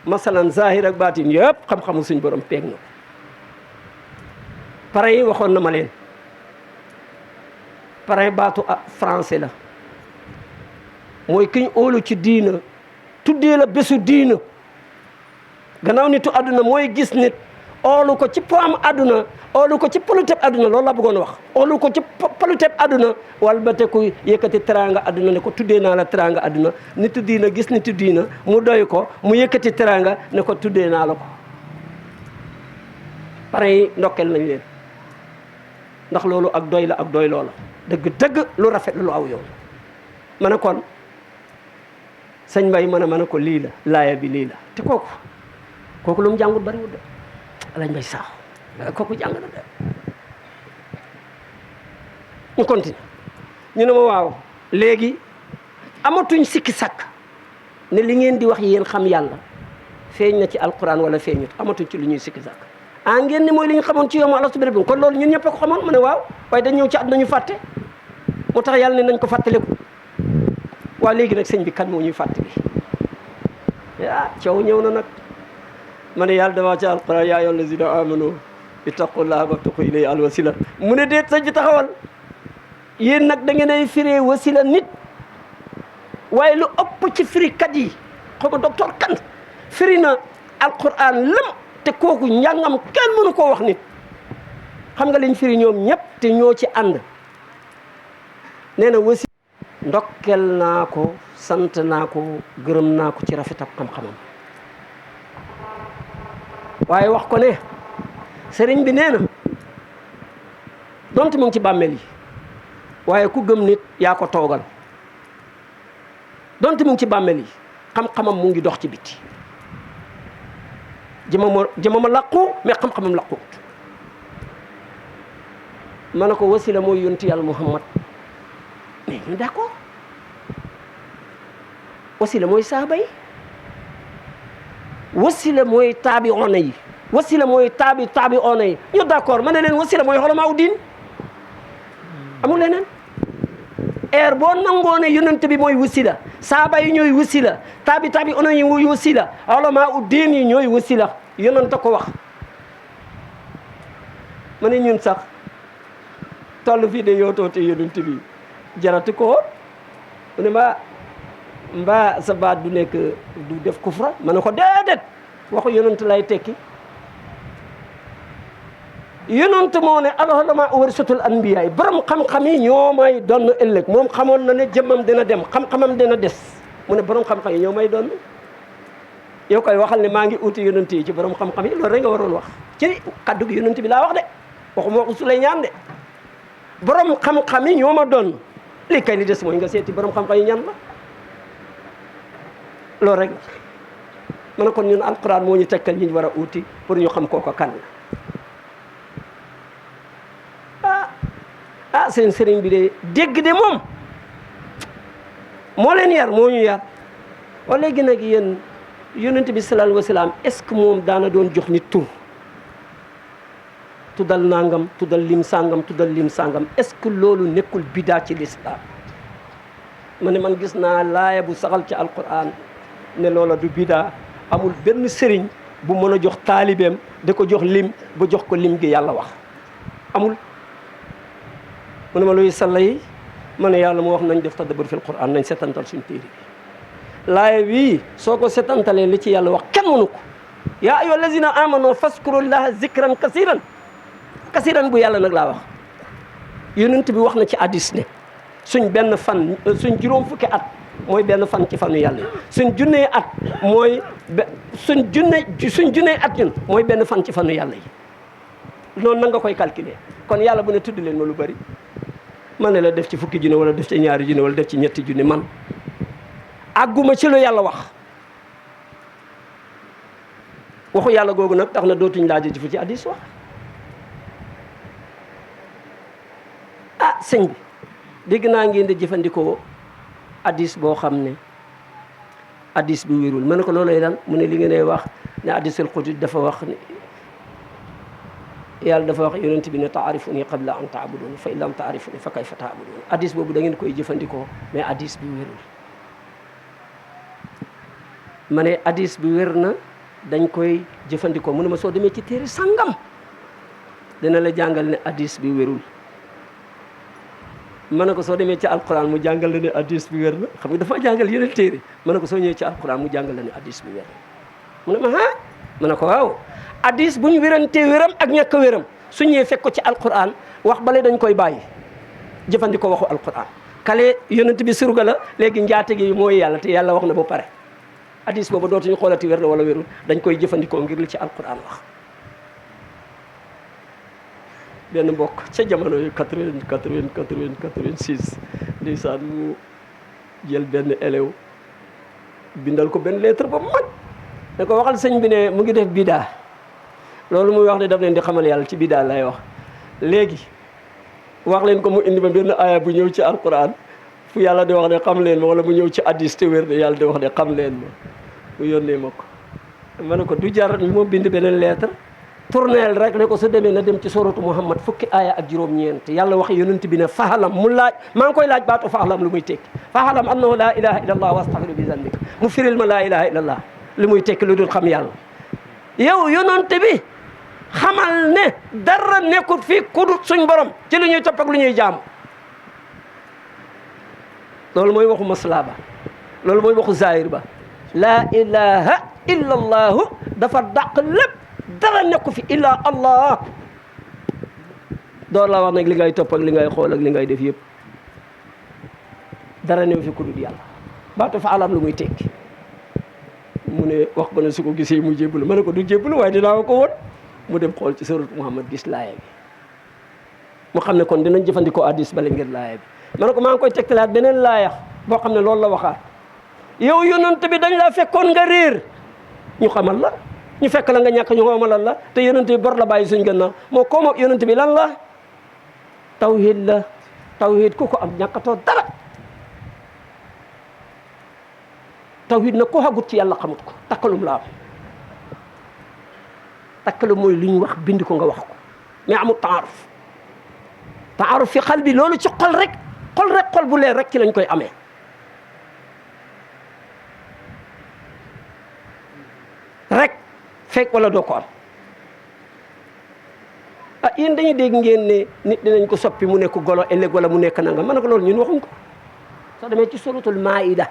Speaker 5: masalan zahir ak baatin yëpp xam-xamu suñ borom peeg na pare yi waxoon na ma leen pare baatu français la mooy kiñ óolu ci diina tuddee la bésu diina gannaaw nitu àdduna mooy gis nit oolu ko ci poam àdduna oolu ko ci politeb àdduna loolu la bëggoon wax oolu ko ci politeb àdduna walbate ku yëkkati teranga àdduna ne ko tuddee naa la teranga àdduna nitu diina gis nitu diina mu doy ko mu yëkkati teranga ne ko tuddee naa la ko pare yi ndokkel nañ leen ndax loolu ak doy la ak doy loola dëgg lu rafet lu aw yoon ma ne kon sëñ Mbay mën a ko lii la laaya bi lii la te kooku lu mu jàngut bariwul de Alañ Mbay Saaxo kooku jàng na de ñu continue ñu ne ma waaw léegi amatuñ sikki sàkk ne li ngeen di wax yéen xam yàlla feeñ na ci alquran wala feeñut amatuñ ci lu ñuy sikki sàkk ngeen ni mooy li ñu xamoon ci yoomu alastu bi rabbikum kon loolu ñun ñëpp a ko xamoon mu ne waaw waaye dañ ñëw ci àdduna ñu fàtte moo tax yàlla ne nañ ko fàttaliku waaw léegi nag sëñ bi kan moo ñuy fàttali coow ñëw na nag ma ne yàlla damaa ci alquran yaa ayyuhal lazina amanu ittaqullaha wabtaqu ilayhi alwasila mu ne déet sëñ bi taxawal yéen nag da ngeen ay firee wasila nit waaye lu ëpp ci firikat yi xaw ma docteur kan firi na alquran lëm te kooku njàngam kenn mënu koo wax nit xam nga liñ firi ñoom ñëpp te ñoo ci ànd nee na wasi ndokkel naa ko sant naa ko gërëm naa ko ci rafetab xam-xamam waaye wax ko ne sëriñ bi nee na donte mu ngi ci bàmmeel yi waaye ku gëm nit yaa ko toogal donte mu ngi ci bàmmeel yi xam-xamam mu ngi dox ci biti jëmama làqu mais xam-xamam làquwut ma ne ko wasila mooy yonti yàlla Muhammad mais ñu d'accord wasila mooy saaba yi wasila mooy taabi ona yi wasila mooy taabi ona yi ñu d'accord ma ne leen wasila mooy xolamaa u diin amul leneen eer boo nangoo ne yonent bi mooy wasila saaba yi ñooy wasila taabi ona yi mooy wasila xolamaa u diin yi ñooy wasila yonent ko wax ma ne ñun sax toll fii de yootoote yonent bi jaratu ko mu ne mbaa sa baat du nekk du def kufra ma ne ko déedéet waxu yonent lay tekki yonent moo ne al-ulamaa warasatul anbiyaa yi borom xam-xam yi ñoo may doon ëllëg moom xamoon na ne jëmmam dina dem xam-xamam dina des mu ne borom xam-xam yi ñoo may doon yow koy waxal ne maa ngi uti yonent yi ci borom xam-xam yi loolu rek nga waroon wax ci kaddu gi yonent bi laa wax de waxuma waxu Suleymaan de borom xam-xam yi ñoo ma doon li kay li des mooy nga seeti borom xam-xam yi ñan la loolu rek ma ne kon ñun alquran moo ñu tekkal ñi war a uti pour ñu xam kooko kan la seen sëriñ bi de dégg de moom moo leen yar moo ñu yar wala léegi nag yéen yonent bi sallallahu alayhi wa sallam est-ce que moom daana doon jox nit tur tuddal nangam tuddal lim sangam tuddal lim sangam est-ce que loolu nekkul bidaa ci l'islam ma ne man gis naa laaya bu saxal ci alquran ne loola du bidaa amul benn sëriñ bu mën a jox taalibeem da ko jox lim ba jox ko lim gi yàlla wax amul mu ne ma luy salla yi ma ne yàlla moo wax nañ def tadabbur fil quran nañ setantal suñ téere bi laaya wii soo ko setantalee li ci yàlla wax kenn mënu ko yaa ayyuha allazina amanu faskurullaha zikran kasiran bu yàlla nag laa wax yonent bi wax na ci hadis ne suñ benn fan suñ juróom fukki at mooy benn fan ci fanu yàlla yi suñ junnee at mooy suñ junnee at ñun mooy benn fan ci fanu yàlla yi noonu na nga koy calculer kon yàlla bu ne tudd leen ma lu bari man ne la def ci fukki junne wala def ci ñaari junne wala def ci ñetti junne man àgguma ci lu yàlla wax waxu yàlla googu nag tax na dootuñ laaje ci fu ci hadis wax sëñ bi dégg naa ngeen di jëfandikoo hadis boo xam ne hadis bi wérul ma ne ko loolay lan mu ne li ngeen ay wax ne hadisul qudsi dafa wax ne yàlla dafa wax yonent bi ne taarifuni qabla an taabuduni fa in lam taarifuni fa kayfa taabuduni hadis boobu da ngeen koy jëfandikoo mais hadis bi wérul ma ne hadis bi wér na dañ koy jëfandikoo mu ne ma soo demee ci téere sangam dina la jàngal ne hadis bi wérul ma ne ko soo demee ci alquran mu jàngal la ne hadis bi wér na xam nga dafa jàngal yeneen téere ma ne ko soo ñëwee ci alquran mu jàngal la ne hadis bi wér na mu ne ma mu ne ko waaw hadis bu ñu wérantee wéram ak ñàkk a wéram su ñëwee fekk ko ci alquran wax bale dañ koy bàyyi jëfandikoo waxu alquran kale yonent bi surga la léegi njaate gi mooy yàlla te yàlla wax na ba pare hadis boobu dootuñu xoolati wér na wala wérul dañ koy jëfandikoo ngir li ci alquran wax. benn mbokk ca jamono yu 86 ndeysaan mu jël benn élève bindal ko benn lettre ba mag ne ko waxal sëñ bi ne mu ngi def bidaa loolu muy wax ne daf leen di xamal yàlla ci bidaa lay wax léegi wax leen ko mu indi ma benn aaya bu ñëw ci alquran fu yàlla di wax ne xam leen ma wala mu ñëw ci hadis te wér ne yàlla di wax ne xam leen ma mu yónnee ma ko ma ne ko du jar moo bind beneen lettre tourneel rek ne ko su demee na dem ci suratu Muhammad fukki aaya ak juróom-ñeent yàlla wax yonent bi ne fahalam mu laaj maa ngi koy laaj baatu fahalam lu muy tekki fahalam annahu laa ilaha illa allah wastaghfiru bi zanbika mu firil ma laa ilaha illa allah li muy tekki lu dul xam yàlla yow yonent bi xamal ne dara nekkul fii kudut suñ borom ci lu ñuy topp ak lu ñuy jaamu loolu mooy waxu maslaa ba loolu mooy waxu zahir ba laa ilaha illa allahu dafa dàq lépp dara nekku fi illa allah door la wax nag li ngay topp ak li ngay xool ak li ngay def yëpp dara new fi ku dul yàlla baatu fa alam lu muy tekki mu ne wax ko ne su ko gisee mu jébbalu ma ne ko du jébbalu waaye dinaa ko woon mu dem xool ci suratu Muhammad gis laaya bi mu xam ne kon dinañ jëfandikoo hadis bale ngir laaya bi ma ne ko maa ngi koy tegtalaat beneen laaya boo xam ne loolu la waxaat yow yonent bi dañ laa fekkoon nga réer ñu xamal la ñu fekk la nga ñàkk ñu xamalal la te yonent bi bor la bàyyi suñ gannaaw moo ko moom yonent bi lan la tawhid la tawhid ku ko am ñàkkatoo dara tawhid nag ko xagut ci yàlla xamut ko takkalum la am takkalum mooy lu ñu wax bind ko nga wax ko mais amul taaruf fi xal bi loolu ci xol rek xol bu leer rek ci lañ koy amee rek fekk wala doo ko am ah yéen dañuy dégg ngeen ne nit dinañ ko soppi mu nekk golo ëllëg wala mu nekk nanga ma ne ko loolu ñun waxuñ ko soo demee ci suratul maida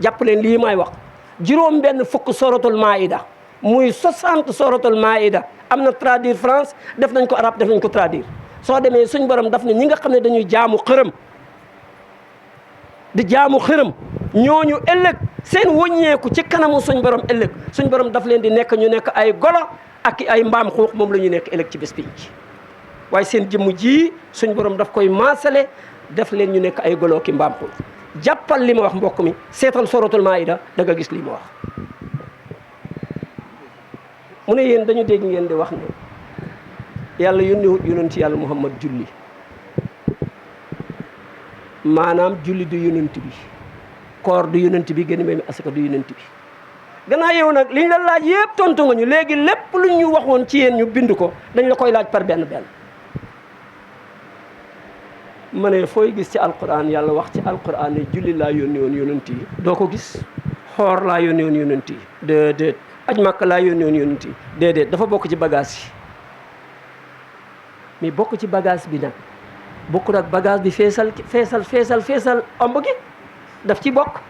Speaker 5: jàpp leen lii may wax juróom benn fukk suratul maida muy 60 suratul maida am na traduire France def nañ ko arabe def nañ ko traduire soo demee suñ borom daf ne ñi nga xam ne dañuy jaamu xërëm di jaamu xërëm ñooñu ëllëg seen wëññeeku ci kanamu suñ borom ëllëg suñ borom daf leen di nekk ñu nekk ay golo ak ay mbaam xuux moom la ñu nekk ëllëg ci bés bi waaye seen jëmm ji suñ borom daf koy maasale def leen ñu nekk ay golo ki mbaam xuux jàppal li ma wax mbokk mi seetal suratul maida da nga gis li ma wax mu ne yéen dañu dégg ngeen di wax ne yàlla yónniwut yonent yàlla Muhammad julli maanaam julli du yonent bi koor du yonent bi gën a mel ni asaka du yonent bi gannaaw yow nag liñ la laaj yëpp tontu nga ñu léegi lépp lu ñu waxoon ci yéen ñu bind ko dañ la koy laaj par benn benn ma ne fooy gis ci alquran yàlla wax ci alquran ne julli laa yónni woon yonent yi doo ko gis xoor laa yónni woon yonent yi déedéet aj màkk laa yónni woon yonent yi déedéet dafa bokk ci bagage yi mais bokk ci bagage bi nag bokkul ak bagage bi feesal omb gi daf ci bokk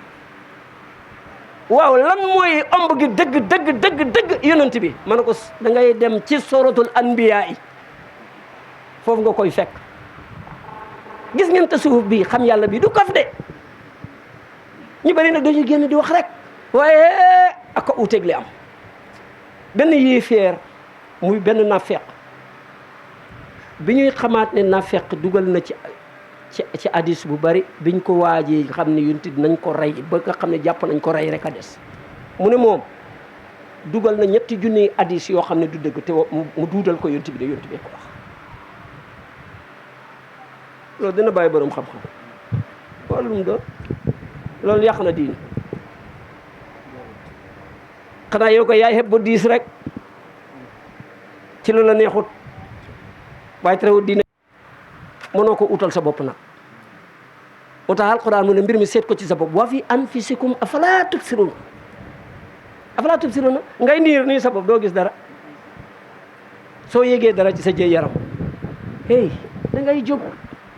Speaker 5: waaw lan mooy omb gi dëgg yonent bi ma ne ko da ngay dem ci suratul anbiya yi foofu nga koy fekk gis ngeen tasawuf bi xam yàlla bi du kaf de ñu bari nag dañuy génn di wax rek waaye ak a uteeg li am benn yéefeer muy benn nafeq bi ñuy xamaat ne nafeq dugal na ci hadis bu bari biñ ko waajee xam ne yonent nañ ko rey ba nga xam ne jàpp nañ ko rey rek a des mu ne moom dugal na 3 junniy hadis yoo xam ne du dëgg te mu duudal ko yonent bi de yonent bi ko wax loolu dina bàyyi borom xam-xam loolu mu doon loolu yàq na diine xanaa yow ko yaay xeb ba diis rek ci lu la neexut waaye terewut diine mënoo ko utal sa bopp nag moo tax alquran mu ne mbir mi seet ko ci sa bopp wa fi anfusikum afala tubsirun ngay niir nii sa bopp doo gis dara soo yégee dara ci sa jëy yaram hey da ngay jóg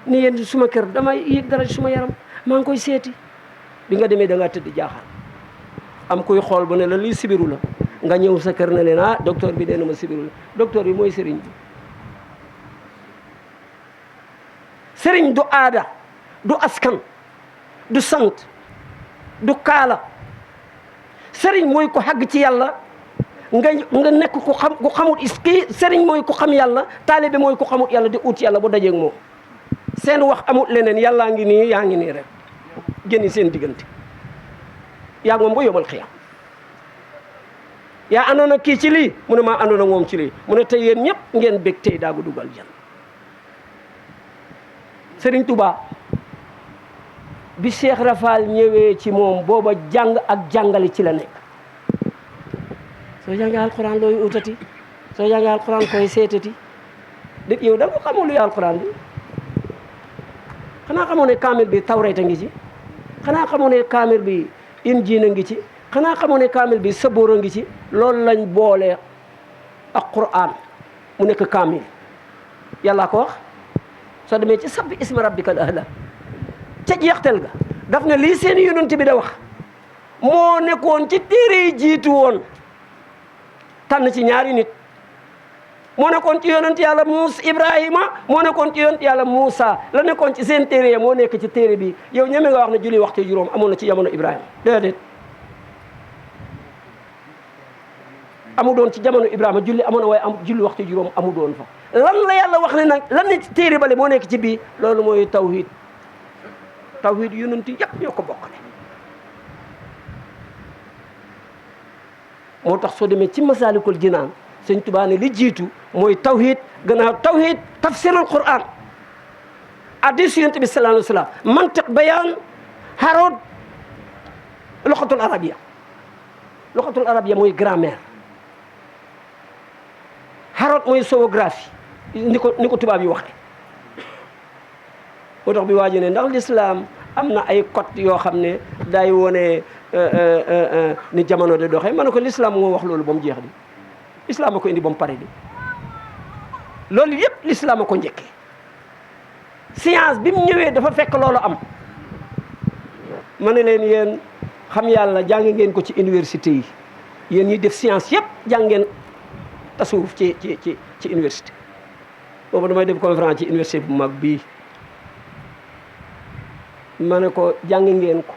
Speaker 5: ni yéen suma kër damay yéeg dara ci suma yaram maa ngi koy seeti bi nga demee da ngaa tëdd jaaxal am kuy xool ba ne la lii sibiru la nga ñëw sa kër ne leen ah docteur bi dee na ma sibiru docteur bi mooy sëriñ bi. sëriñ du aada du askan du sant du kaala sëriñ mooy ko xàgg ci yàlla nga nekk ku xamut kii sëriñ mooy ku xam yàlla taalibe mooy ku xamut yàlla di ut yàlla bu dajeeg moom seen wax amut leneen yàllaa ngi nii yaa ngi nii rek génni seen diggante yaa moom ba yóbbal xiyam yaa àndoon ak kii ci lii mu ne maa àndoon ak moom ci lii mu ne tey yéen ñëpp ngeen bég tey daagu dugal jan Sëriñ Tuubaa bi Cheikh Rafal ñëwee ci moom booba jàng ak jàngale ci la nekk soo jàngee alquran looy utati soo jàngee alquran koy seetati dét yow da nga xamul luy alquran bi xanaa xamoo ne kaamil bi tawreeta ngi ci xanaa xamoo ne kaamil bi injiil a ngi ci xanaa xamoo ne kaamil bi saboor a ngi ci loolu lañ boole ak quran mu nekk kaamil yàllaa ko wax soo demee ci sabbi isma rabbikal a'la ca jeextel ga daf ne lii seen yonent bi da wax moo nekkoon ci téere yi jiitu woon tànn ci ñaari nit moo nekkoon ci yonent yàlla Muusa Ibrahima moo nekkoon ci yonent yàlla Muusa la nekkoon ci seen téere ya moo nekk ci téere bi yow ñeme nga wax ne julli waxtu juróom amoon na ci jamono Ibrahima déedéet amu doon ci jamono Ibrahima julli amoon na waaye am julli waxtu juróom amu doon fa lan la yàlla wax ne nag lan ne ci téere bale moo nekk ci bii loolu mooy tawhid tawhid yonent yëpp ñoo ko bokkale moo tax soo demee ci Masaalikul Jinaan Sëñ Tuubaa ne li jiitu mooy tawhid gannaaw tawhid tafsirul Qur'an hadiis Yonent bi sallallahu alayhi wa sallam mantiq bayaan harood luxatul arabiya luxatul arabiya mooy grammaire harood mooy géographie ni ko tubaab yi waxee moo tax bi waa ji ne ndax l'islam am na ay code yoo xam ne day wone ni jamono de doxee ma ne ko l'islam moo wax loolu ba mu jeex di islam a ko indi ba mu pare di loolu yëpp l'islam a ko njëkkee science bi mu ñëwee dafa fekk loolu am ma ne leen yéen xam yàlla jàng ngeen ko ci université yi yéen ñi def science yëpp jàng ngeen tasawuf ci université boobu damay def conférence ci université bu mag bii ma ne ko jàng ngeen ko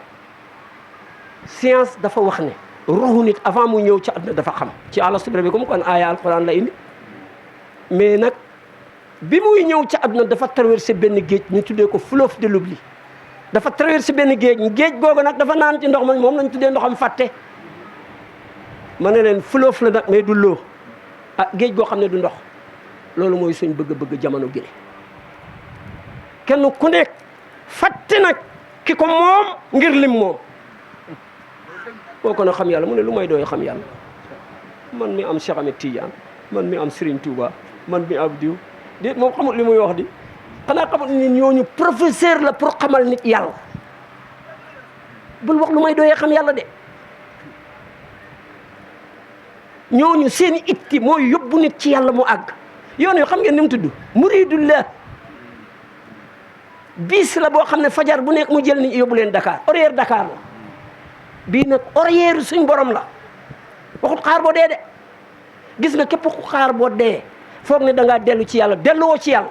Speaker 5: science dafa wax ne ruuxu nit avant mu ñëw ci àdduna dafa xam ci alastu bi rabbikum kon aaya alquran la indi mais nag bi muy ñëw ci àdduna dafa traversé benn géej ñu tuddee ko fleuve de l'oubli dafa traversé benn géej googu nag dafa naan ci ndox ma moom lañ tuddee ndoxam fàtte ma ne leen fleuve la nag mais du loo géej goo xam ne du ndox loolu mooy suñ bëgg-bëgg jamono gi kenn ku nekk fàtte nag ki ko moom ngir lim moom boo ko na xam yàlla mu ne lu may doy xam yàlla man mi am Cheikh Ahmed Tidiane man mi am Serigne Touba man mi am diw déet moom xamul li muy wax di xanaa xamul ni ñooñu professeur la pour xamal nit yàlla bul wax lu may doyee xam yàlla de ñooñu seen itti mooy yóbbu nit ci yàlla mu àgg yoon yu xam ngeen ni mu tudd muridullah bis la boo xam ne fajar bu nekk mu jël nit yóbbu leen Dakar horaire Dakar la bii nag horaire suñ borom la waxut xaar boo dee de gis nga képp ku xaar boo dee foog ne da ngaa dellu ci yàlla delluwoo ci yàlla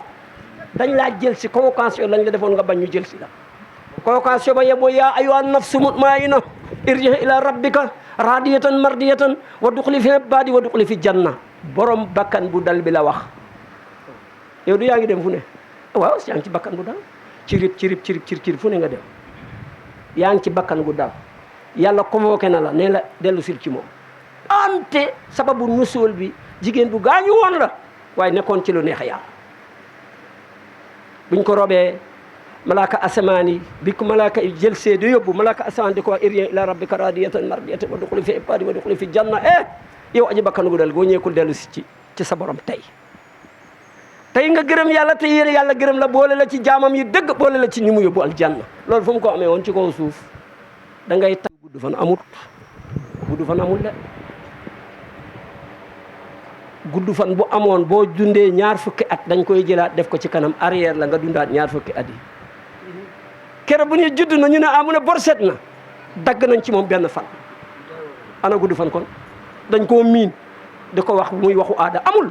Speaker 5: dañ laa jël si convocation lañ la defoon nga bañ ñu jël si la convocation ba yeboo yaa ayyuhan nafsu mutmainna irji' ila rabbika radiyatan mardiyatan wa duxuli fi ibaadi wa duxuli fi janna borom bakkan bu dal bi la wax yow du yaa ngi dem fu ne waaw yaa ngi ci bakkan bu dal cirib fu ne nga dem yaa ngi ci bakkan gu dal yàlla convoqué na la ne la dellu sil ci moom ante sababu nusul bi jigéen bu gaañu woon la waaye nekkoon ci lu neex yàlla buñ ko robee malaaka asamaan yi bi ko malaaka jël seede yóbbu malaaka asamaan di ko wax irji' ila rabbika radiyatan mardiyatan wa duxuli fi ibaadi wa duxuli fi janna yow aji bakkan gu dal boo ñeekul dellu si ci sa borom tey nga gërëm yàlla te yéen yàlla gërëm la boole la ci jaamam yi dëgg boole la ci ñi mu yóbbu aljanna loolu fu mu ko amee woon ci kaw suuf da ngay tax gudd fan amut gudd fan amul de gudd fan bu amoon boo dundee ñaar fukki at dañ koy jëlaat def ko ci kanam arrière la nga dundaat ñaar fukki at yi keroog bu ñuy judd na ñu ne amu ne bor set na dagg nañ ci moom benn fan ana gudd fan kon dañ koo miin di ko wax muy waxu aada amul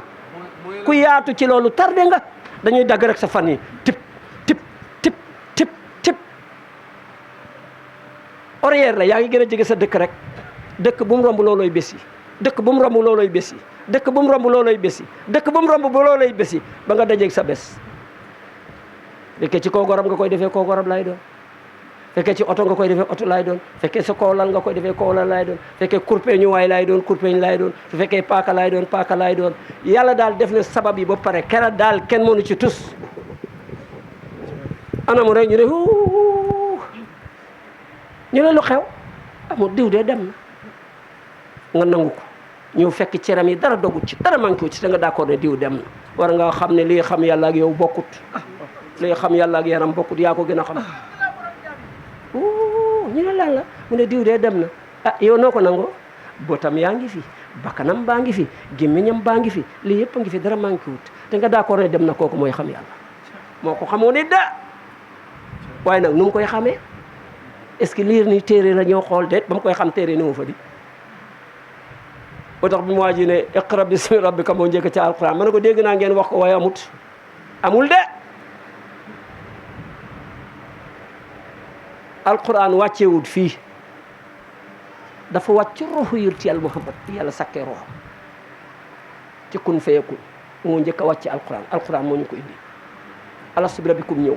Speaker 5: ku yaatu ci loolu tardé nga dañuy dagg rek sa fan yi tip tip tip tip tip horaire la yaa ngi gën a jege sa dëkk rek dëkk bu mu romb loolooy bés yi dëkk bu mu romb loolooy bés yi dëkk bu mu romb loolooy bés yi dëkk bu mu romb ba loolooy bés yi ba nga dajeeg sa bés fekkee ci kaw gorom nga koy defee kaw gorom lay doon fekkee ci oto nga koy defee oto lay doon fekkee sa kaw lal nga koy defee kaw lal lay doon fekkee kurpeñu waay lay doon kurpeñ lay doon su fekkee paaka lay doon paaka lay doon yàlla daal def na sabab yi ba pare kera daal kenn mënu ci tus anamu rek ñu ne ñu ne lu xew amul diw de dem na nga nangu ko ñëw fekk ceram yi dara dogut ci dara manqué wu ci te nga d'accord ne diw dem na war nga xam ne lii xam yàlla ak yow bokkut lii xam yàlla ak yaram bokkut yaa ko gën a xam ñu ne lan la mu ne diw de dem na ah yow noo ko nangoo botam yaa ngi fi bakkanam baa ngi fi gémmiñam baa ngi fi lii yëpp a ngi fi dara manqué wut te nga d'accord ne dem na kooku mooy xam yàlla moo ko xamoo ne da waaye nag nu mu koy xamee est-ce que liir ni téere la ñoo xool déet ba mu koy xam téere ni mu fa di boo tax bi mu waa ji ne iqra bismi rabbika moo njëkk ca alquran ma ne ko dégg naa ngeen wax ko waaye amul de alquran wàcceewut fii dafa wàcc ruuxu yurti yàlla Muhammad yàlla sakkee ruux ci kun fayakun moo njëkk a wàcce alquran moo ñu ko indi alastu bi rabbikum ñëw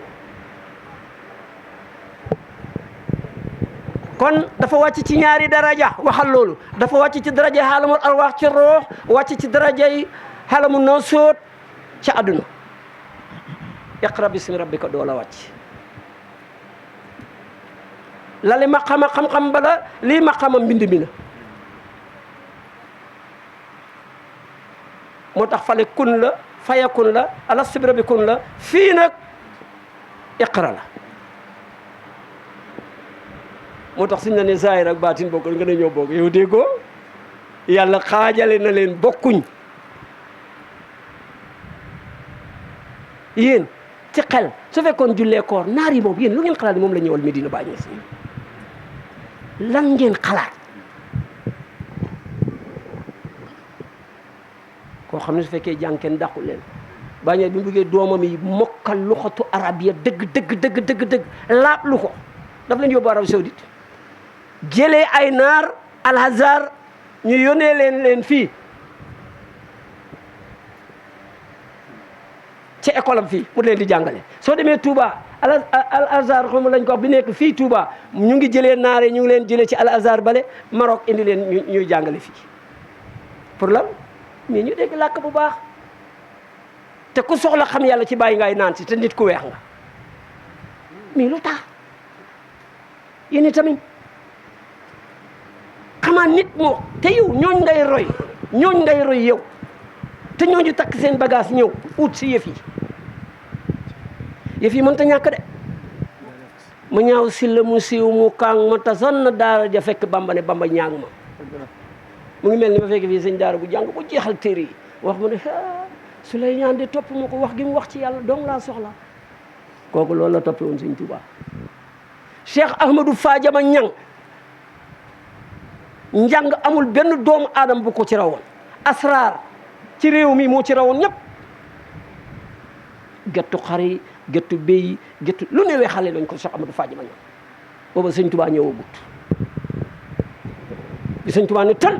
Speaker 5: kon dafa wàcc ci ñaari daraja waxal loolu dafa wàcc ci daraja xaalamul arwaax ci ruux wàcc ci daraja yi xaalamul nasuut ci àdduna iqra bismi rabbika doo la wàcc lali maqama xam-xam bala lii maqama mbind mi la moo tax fale kun la fayakun la alastu bi rabbikum la fii nag iqra la moo tax suñ la ne zaahir ak baatin bokkul nga ne ñoo bokk yow déggoo yàlla xaajale na leen bokkuñ yéen ci xel su fekkoon jullee koor naar yi moom yéen lu ngeen xalaat moom la ñëwal Medina Baay Ñas lan ngeen xalaat koo xam ne su fekkee jàng kenn dàqul leen Baay Ñas bi mu bëggee doomam yi mokkal luxatu arabiya dëgg laab lu ko daf leen yóbbu Arabie Saoudite jëlee ay naar Al-Azhar ñu yónnee leen fii ci école am fii pour leen di jàngale soo demee Touba Al-Azhar xam lañ ko wax bi nekk fii Touba ñu ngi jëlee naare ñu ngi leen jëlee ci Al-Azhar bale Maroc indi leen ñuy jàngale fii pour lan mais ñu dégg làkk bu baax te ku soxla xam yàlla ci bàyyi ngay naan si te nit ku weex nga mais lu tax yéen tamit xamaa nit moo te yow ñooñ ngay roy yow te ñooñu takk seen bagage ñëw ut si yëf yi mënta ñàkk de ma ñaaw si la mu siiw mu kaang ma tason na daara ja fekk bamba ne bamba ñaang ma mu ngi mel ni ma fekk fii sëñ daara bu jàng bu jeexal téere yi wax mu ne su lay ñaan de topp ma ko wax gi mu wax ci yàlla dong laa soxla kooku loolu la toppee woon sëñ Tuubaa Cheikh Ahmadou Fadiama Ñang njàng amul benn doomu aadama bu ko ci rawoon asraar ci réew mi moo ci rawoon ñëpp gettu xari gettu béy gettu lu newee xale lañ ko Cheikh Ahmadou Fadiama Ñang booba sëñ Tuubaa ñëwagut bi sëñ Tuubaa ne tal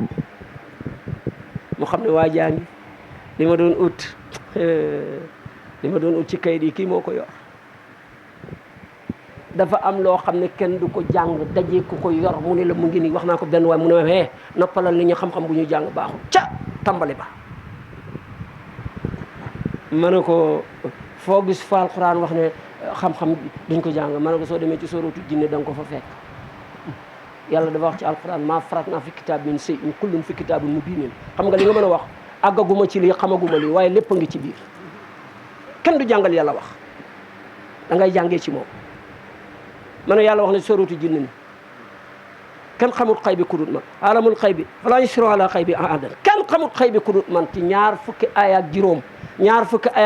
Speaker 5: mu xam ne waa jaa ngi li ma doon ut ci kayit yi kii moo ko yor dafa am loo xam ne kenn du ko jàng dajee ku ko yor mu ne la mu ngi nii wax naa ko benn waay mu ne ma noppalal li ñu xam-xam bu ñu jàng baaxul ca tàmbali ba ma ne ko foo gis fa alxuraan wax ne xam-xam duñ ko jàng ma ne ko soo demee ci sóoratu jinne da nga ko fa fekk yàlla dafa wax ci alxuraan maa faratnaa fi kitaab min shay'in kullun fi kitaabin mubiinin xam nga li nga mën a wax àggaguma ci lii xamaguma lii waaye lépp a ngi ci biir kenn du jàngal yàlla wax da ngay jàngee ci moom ma ne yàlla wax ne sóoratu jinne ni kenn xamul xay bi kudut man alamul xay bi falaa yusirru alaa xay bi ahadan kenn xamul xay bi kudut man ci ñaar fukki aaya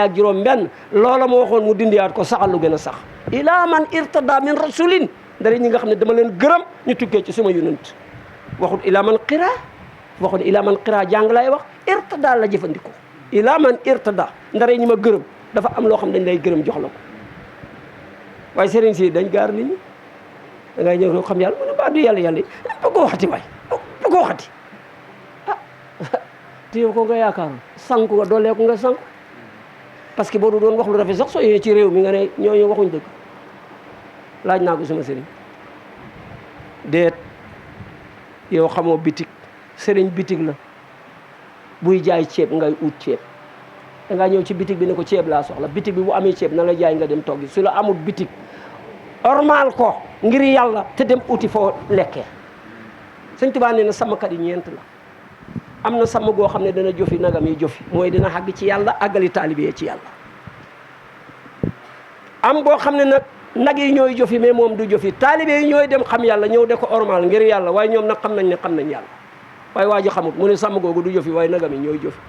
Speaker 5: ak juróom benn loola ma waxoon mu dindiyaat ko saxal lu gën a sax ila man irtada min rasulin ndari ñi nga xam ne dama leen gërëm ñu tukkee ci sama yonent waxut ila man qira waxoon ila man qiraa jàng laay wax irtada la jëfandikoo ila man irtada ndare ñi ma gërëm dafa am loo xam dañ lay gërëm jox la ko waaye sëriñ si dañ gaar nit ñi da ngay ñëw xam yàlla mu ne baa du yàlla yàlla bu ko waxati waay bu ko waxati te yow ko nga yaakaaroon sanku nga dooleeku nga sanku parce que boo du doon wax lu rafet sax soo yee ci réew mi nga ne ñooñu waxuñ dëgg laaj naa ko sama sëriñ déet yow xamoo bitig sëriñ bitig la buy jaay ceeb ngay ut ceeb da ngaa ñëw ci bitig bi ne ko ceeb laa soxla bitig bi bu amee ceeb na la jaay nga dem toggi su la amul bitig ormal ko ngir yàlla te dem uti foo lekkee sëñ Tuubaa nee na sàmmkat yi ñeent la am na sàmm goo xam ne dana jofi nagam yi jofi mooy dina xàgg ci yàlla àggali taalibe ci yàlla am boo xam ne nag yi ñooy jofi mais moom du jofi taalibe yi ñooy dem xam yàlla ñëw de ko ormal ngir yàlla waaye ñoom nag xam nañ yàlla waaye waa ji xamut mu ne sàmm googu du jofi waaye nagam yi ñooy jofi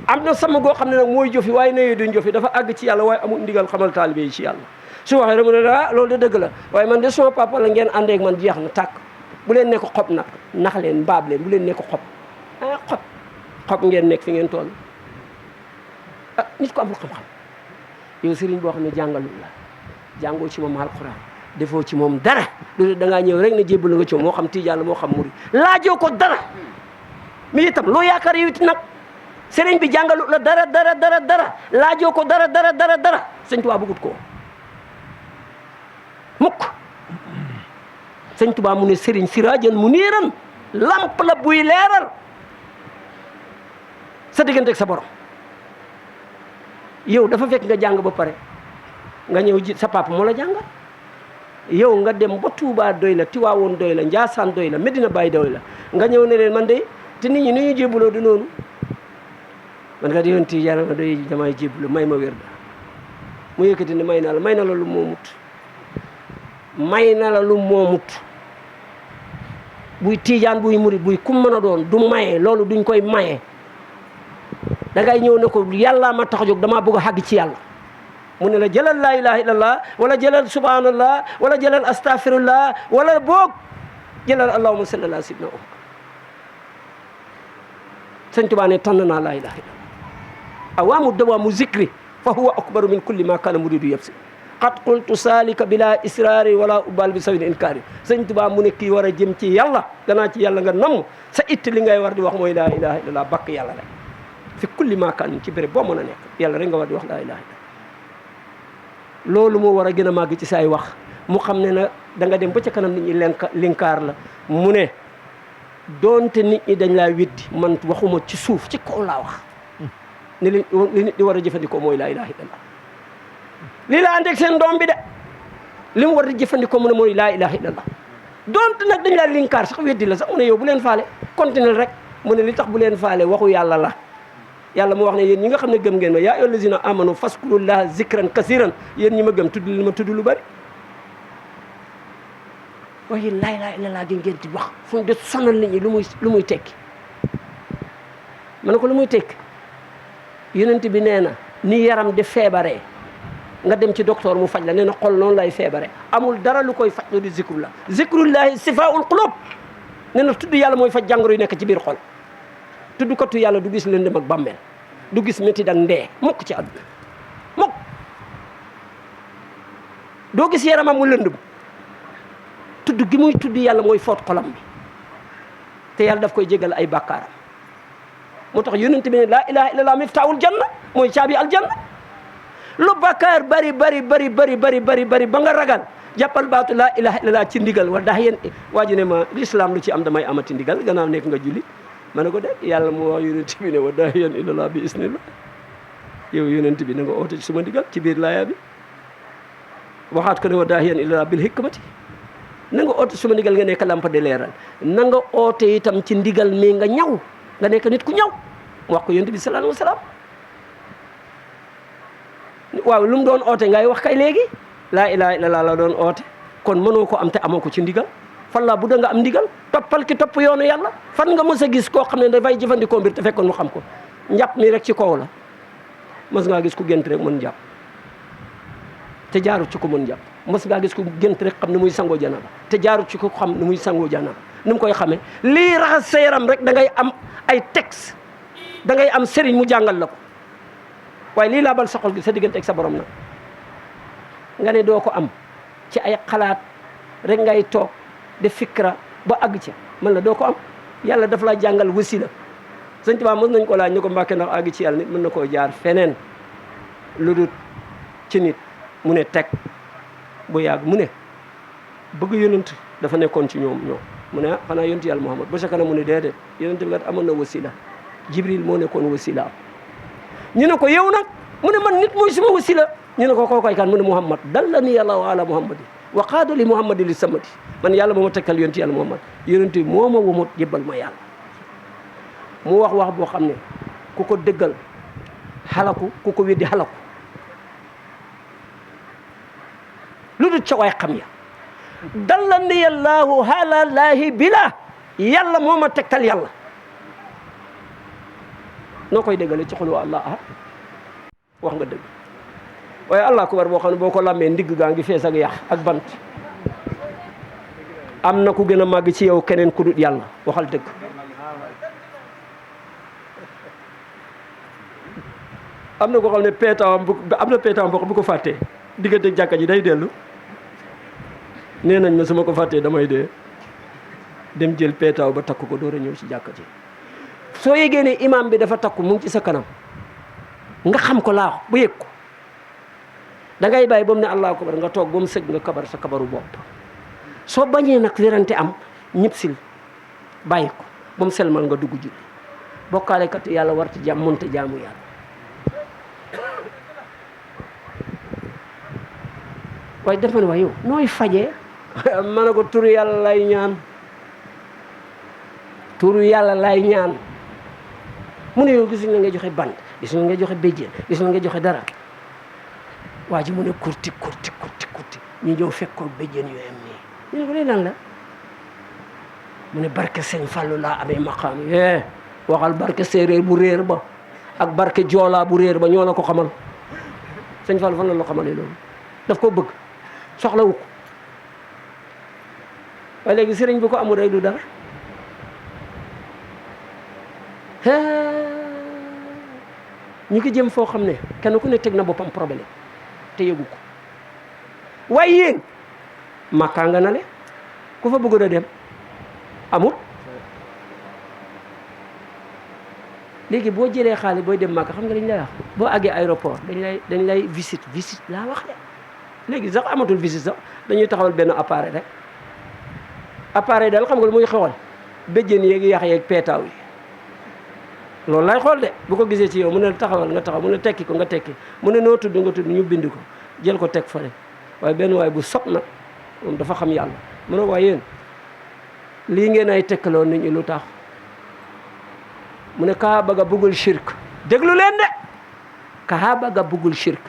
Speaker 5: am na sàmm goo xam ne nag mooy jofi waaye nayi duñ jofi dafa àgg ci yàlla waaye amul ndigal xamal taalibe yi ci yàlla su waxee rek mu ne loolu de dëgg la waaye man de sama papa la ngeen àndeek man jeex na tàkk bu leen nekk xob nag nax leen mbaab leen bu leen nekk xob xob ngeen nekk fi ngeen toll nit ko amul xam-xam yow sëriñ boo xam ne jàngalul la jàngoo ci moom alxuraan defoo ci moom dara loolu da ngaa ñëw rek ne jébbalu nga ci moom moo xam tijaan la moo xam murid laajoo ko dara mi itam loo yaakaar yow it nag sëriñ bi jàngalul la dara laajoo ko dara sëñ Tuubaa bëggut ko mukk sëñ Tuubaa mu ne sëriñ siraajan mu niiran lamp la buy leeral sa diggante ak sa borom yow dafa fekk nga jàng ba pare nga ñëw ji sa papa moo la jàngal yow nga dem ba Touba doy la Tiwaawoon doy la Njaasaan doy la Medina Baye doy la nga ñëw ne leen man de te nit ñi ni ñu jébbaloo du noonu man nga di yoon Tijaan ma doy damay jébbalu may ma wér da mu yëkkati ne may na la lu moomut may na la lu moomut buy Tijaan buy murit buy kum mën a doon du maye loolu duñ koy maye da ngay ñëw ne ko yàllaa ma tax a jóg damaa bëgg a xàgg ci yàlla mu ne la jëlal laa ilaha illallah wala jëlal subhanallah wala jëlal astaghfirullah wala boog jëlal allahumma salli ala sayyidina sëñ Tuubaa ne tànn naa laa ilaha illallah awaamu dawaamu zikri fa huwa akbaru min kulli ma kana muridu yabsi qad qultu salika bila israari wala ubal bi sawin inkaari sëñ Tuubaa mu ne kii war a jëm ci yàlla danaa ci yàlla nga namm sa it li ngay war di wax mooy laa ilaha illallah bakk yàlla rek fi kulli ma kan ci béréb boo mën a nekk yàlla rek nga war di wax laa ilaha illallah loolu moo war a gën a màgg ci saay wax mu xam ne na da nga dem ba ca kanam nit ñi linkaar la mu ne doonte nit ñi dañ laa weddi man waxuma ci suuf ci kaw laa wax ne li nit di war a jëfandikoo mooy laa ilaha illallah lii la ànd ak seen doom bi de li mu war di jëfandikoo mu ne mooy laa ilaha illallah doonte nag dañ laa linkaar sax weddi la sax mu ne yow bu leen faale continuer rek mu ne li tax bu leen faale waxu yàlla la yàlla moo wax ne yéen ñi nga xam ne gëm ngeen ma yaa ayyuhal lazina amanu faskurullaha zikran kasiran yéen ñi ma gëm tudd li ma tudd lu bari waaye laa ilaaha illallaah gi ngeen di wax fu mu de sonal nit ñi lu muy tekki ma ne ko lu muy tekki yonent bi nee na ni yaram di feebaree nga dem ci docteur mu faj la nee na xol noonu lay feebare amul dara lu koy faj lu di zikrullah zikrullahi sifaa'ul qulub nee na tudd yàlla mooy faj jàngoro yu nekk ci biir xol tudd kottu yàlla du gis lëndëm ak bàmmeel du gis métti ak ndee mukk ci àdduna mukk doo gis yaramam mu lëndëm tudd gi muy tudd yàlla mooy foot xolam bi te yàlla daf koy jégal ay bàkkaaram moo tax yonent bi ne laa ilaha illallah miftaahul janna mooy caabi aljanna lu bàkkaar bari ba nga ragal jàppal baatu laa ilaha illallah ci ndigal wa dax yéen waa ji ne ma l'islam lu ci am damay amati ndigal gannaaw nekk nga julli ma ne ko de yàlla moo wax yonent bi ne wa daahiyan ilallah bi isnillah yow yonent bi na nga oote ci suma ndigal ci biir laaya bi waxaat ko ne wa daahiyan ilallah bil hikmati na nga oote suma ndigal nga nekk lampa de leeral na nga oote itam ci ndigal mi nga ñaw nga nekk nit ku ñaw mu wax ko yonent bi sallallahu alayhi wa sallam waaw lu mu doon oote ngay wax kay léegi laa ilaha illallah la doon oote kon mënoo ko am te amoo ko ci ndigal fan laa bu da nga am ndigal toppal ki topp yoonu yàlla fan nga mës a gis koo xam ne dafay jëfandikoo mbir te fekkoon mu xam ko njàpp mi rek ci kaw la mës ngaa gis ku gént rek mën njàpp te jaarut ci ko mën njàpp mës ngaa gis ku gént rek xam ne muy sangoo janaba te jaarut ci ko xam ne muy sangoo janaba nu mu koy xamee lii raxas sa yaram rek da ngay am ay texte da ngay am sëriñ mu jàngal la ko waaye lii laabal sa xol gi sa diggante ak sa borom na nga ne doo ko am ci ay xalaat rek ngay toog de fikra ba àgg ca man la doo ko am yàlla daf laa jàngal wasila sëñ Tuubaa mos nañ ko laaj ñu ko Mbàkke ndax àgg ci yàlla nit mën na koo jaar feneen lu dul ci nit mu ne teg bu yàgg mu ne bëgg yonent dafa nekkoon ci ñoom mu ne xanaa yonent yàlla Muhammad ba sa kanam mu ne déedéet yonent bi kat amoon na wasila Jibril moo nekkoon wasila ñu ne ko yow nag mu ne man nit mooy suma wasila ñu ne ko kookoy kan mu ne Muhammad dallani yàlla wa ala Muhammadin wa qaada li Muhammadin li samadi man yàlla moo ma tekkal yonent yàlla Muhammad yonent bi moo ma womot jébbal ma yàlla mu wax boo xam ne ku ko dëggal xalaku ku ko weddi xalaku lu dul ca waay xam ya dallani yàllaahu ala laahi bila yàlla moo ma tekkal yàlla noo koy déggale ci xolu allah ah wax nga dëgg waaye allah kubar boo xam ne boo ko làmmee ndigg gaa ngi fees ak yàq ak bant am na ku gën a màgg ci yow keneen ku dul yàlla waxal dëgg am na ko xam ne peetaawam boo xam bu ko fàttee diggante jàkka ji day dellu nee nañ ma su ma ko fàttee damay dee dem jël peetaaw ba takk ko door a ñëw ci jàkka ji soo yégee ne imam bi dafa takku mu ngi ci sa kanam nga xam ko laax bu yëg ko da ngay bàyyi ba mu ne allahu akbar nga toog ba mu sëgg nga kabar sa kabaru bopp soo bañee nag werante am ñëpp sil bàyyi ko ba mu selmal nga dugg julli bokkaale kat yàlla war ci jàmm mënta jaamu yàlla waaye dafa ne waa yow nooy fajee ma ne ko turu yàlla lay ñaan turu yàlla lay ñaan mu ne yow gis nga joxe bant gis nga joxe béjjén gis nga joxe dara waa ji mu ne kurti ñu ñëw fekk ko béjjén yooyu am nii ñu ne ko lii lan la mu ne barke sëñ Fallu laa amee maqaam waxal barke séeréer bu réer ba ak barke joolaa bu réer ba ñoo la ko xamal sëñ Fallu fan la loo xamalee loolu daf ko bëgg soxlawu ko waaye léegi sëriñ bi ko amul rek du dara ñu ngi jëm foo xam ne kenn ku ne teg na boppam problème te yëgu ko waaye yéen makkaa nga na le ku fa bëggoon a dem amul léegi boo jëlee xaalis booy dem makka xam nga dañ lay wax boo àggee aéroport dañ lay visite laa wax de léegi sax amatul visite sax dañuy taxawal benn appareil rek appareil daal xam nga lu muy xewal béjjén yeeg yax yeeg peetaaw yi loolu lay xool de bu ko gisee ci yow mu ne taxawal nga taxaw mu ne tekki ko nga tekki mu ne noo tudd nga tudd ñu bind ko jël ko teg fale waaye benn waay bu sopp nag moom dafa xam yàlla mu ne waaye yéen lii ngeen ay tekkaloo nit ñi lu tax mu ne Kaaba ga bëggul shirk déglu leen de Kaaba ga bëggul shirk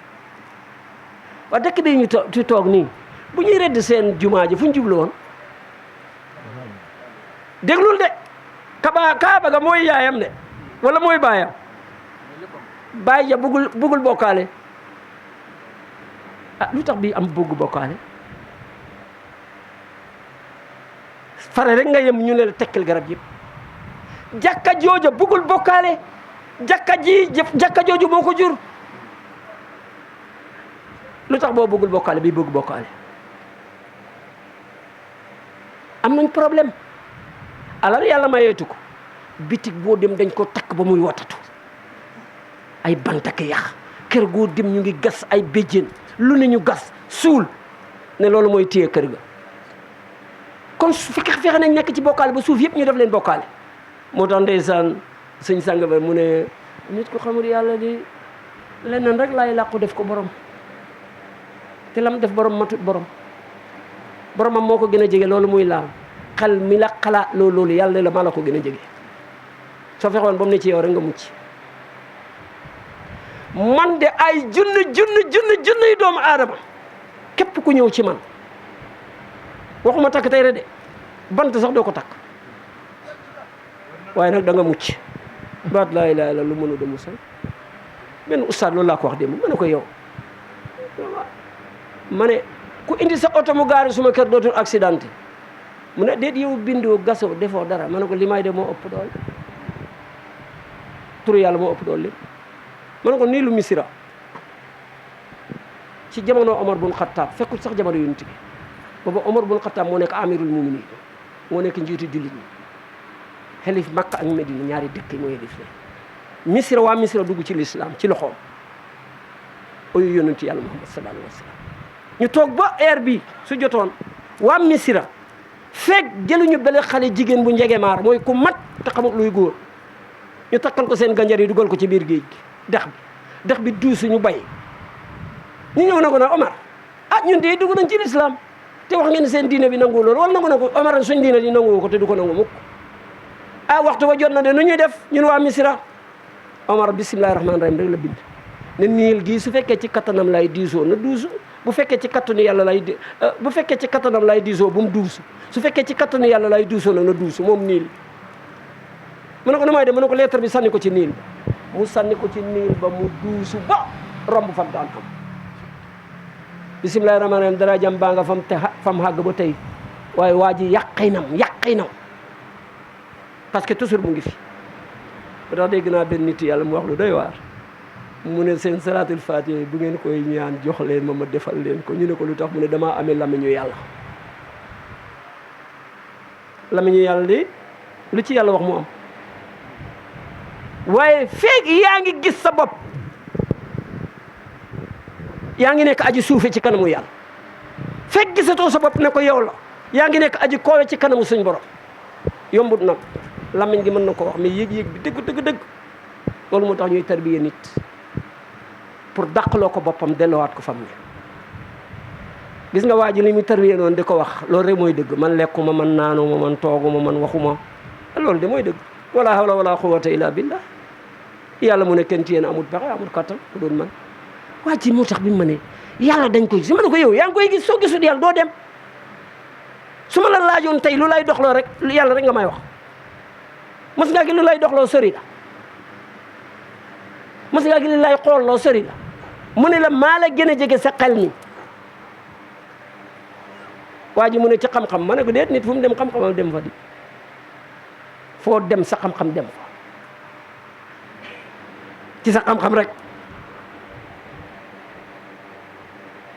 Speaker 5: waa dëkk bi ñu toog nii bu ñuy redd seen jumaa ji fu ñu jublu woon déglul de Kaaba ga mooy yaayam de wala mooy baayam baay ja bëggul bokkaale ah lu tax bii am bëgg bokkaale fare rek nga yem ñu ne la tekkal garab yëpp jàkka jooja bëggul bokkaale jàkka jooju moo ko jur lu tax boo bëggul bokkaale bii bëgg bokkaale am nañ problème alal yàlla mayeetu ko bitig boo dem dañ ko takk ba muy watatu ay bantake yax kër goo dem ñu ngi gas ay béjjén lu ne ñu gas suul ne loolu mooy téye kër ga kon fexe nañ nekk ci bokkaale ba suuf yëpp ñu def leen bokkaale moo tax ndeysaan sëñ sàng ba mu ne nit ko xamul yàlla di leneen rek laay làqu def ko borom te lam def borom matut boromam moo ko gën a jege loolu muy laal xel mi la xalaat loolu yàlla la maa la ko gën a jege soo fexoon ba mu ne ci yow rek nga mucc man de ay junni doomu aadama képp ku ñëw ci man waxuma takk tey rek de bant sax doo ko takk waaye nag da nga mucc baat laa ilaaha illa lu mënu da musal benn ustaad loolu laa ko wax démb ma ne ko yow ma ne ku indi sa oto mu gaari suma kër dootul accidenté mu ne déet yow bindoo gasoo defoo dara ma ne ko li may de moo ëpp doole turu yàlla moo ëpp doole lépp ma ne ko nii lu misira ci jamono Omar bun Xattaab fekkul sax jamono yonent bi booba Omar bun Xattaab moo nekk amirul muminin moo nekk njiitu jullit ñi xelif Makka ak Medina ñaari dëkk yi mooy def misira waa misira dugg ci lislaam ci loxoom oyu yonent yàlla Muhammad sallallahu alayhi wa sallam ñu toog ba heure bi su jotoon waa misira feeg jëluñu bele xale jigéen bu njegemaar mooy ku mat te xamul luy góor ñu takkal ko seen ganjar yi dugal ko ci biir géej gi dex bi duusu ñu bay ñu ñëw na ko ne Omar ñun de dugg nañ ci lislaam te wax ngeen seen diine bi nangu loolu wala nangu na ko Omar suñ diine di nangu ko te du ko nangu mukk waxtu ba jot na de nu ñuy def ñun waa misira Omar bismillahi rahmaani rahim rek la bind ne niil gii su fekkee ci kattanam lay diisoo na duusu bu fekkee ci kattanu yàlla lay bu fekkee ci kattanam lay diisoo bu mu duusu su fekkee ci kattanu yàlla lay diisoo na duusu moom niil mu ne ko nu may de mu ne ko lettre bi sànni ko ci niil mu sànni ko ci niil ba mu duusu ba romb fam daan am bismillahi rahmaani rahim dara jam baa nga fam xàgg ba tey waaye waa ji yàqinam parce que toujours mu ngi fi ba tax dégg naa benn nit yàlla mu wax lu doy waar mu ne seen salaatul faatiha bu ngeen koy ñaan jox leen ma defal leen ko ñu ne ko lu tax mu ne damaa amee lamiñu yàlla li lu ci yàlla wax mu am waaye feeg yaa ngi gis sa bopp yaa ngi nekk aji suufe ci kanamu yàlla feeg gisatoo sa bopp ne ko yow la yaa ngi nekk aji koowe ci kanamu suñ borom yombut nag lamiñ gi mën na ko wax mais yëg-yëg bi dëgg loolu moo tax ñuy tarbiye nit pour dàqloo ko boppam delluwaat ko fam ne gis nga waa ji li muy tarbiye noonu di ko wax loolu rek mooy dëgg man lekkuma man naanuma man tooguma man waxuma loolu de mooy dëgg wala hawla wala quwwata illa billah yàlla mu ne kenn ci yéen amul pexe amul kattan ku doon man waa ji moo tax bi mu ma ne yàlla dañ koy gis ma ne ko yow yaa ngi koy gis soo gisul yàlla doo dem su ma la laajoon tey lu lay doxloo rek yàlla rek nga may wax mos ngaa gi lu lay doxloo sori la mos ngaa gi lu lay xoolloo sori la mu ne la maa la gën a jege sa xel mi waa ji mu ne ci xam-xam ma ne ko déet nit fu mu dem xam-xamam dem fa di foo dem sa xam-xam dem fa ci sa xam-xam rek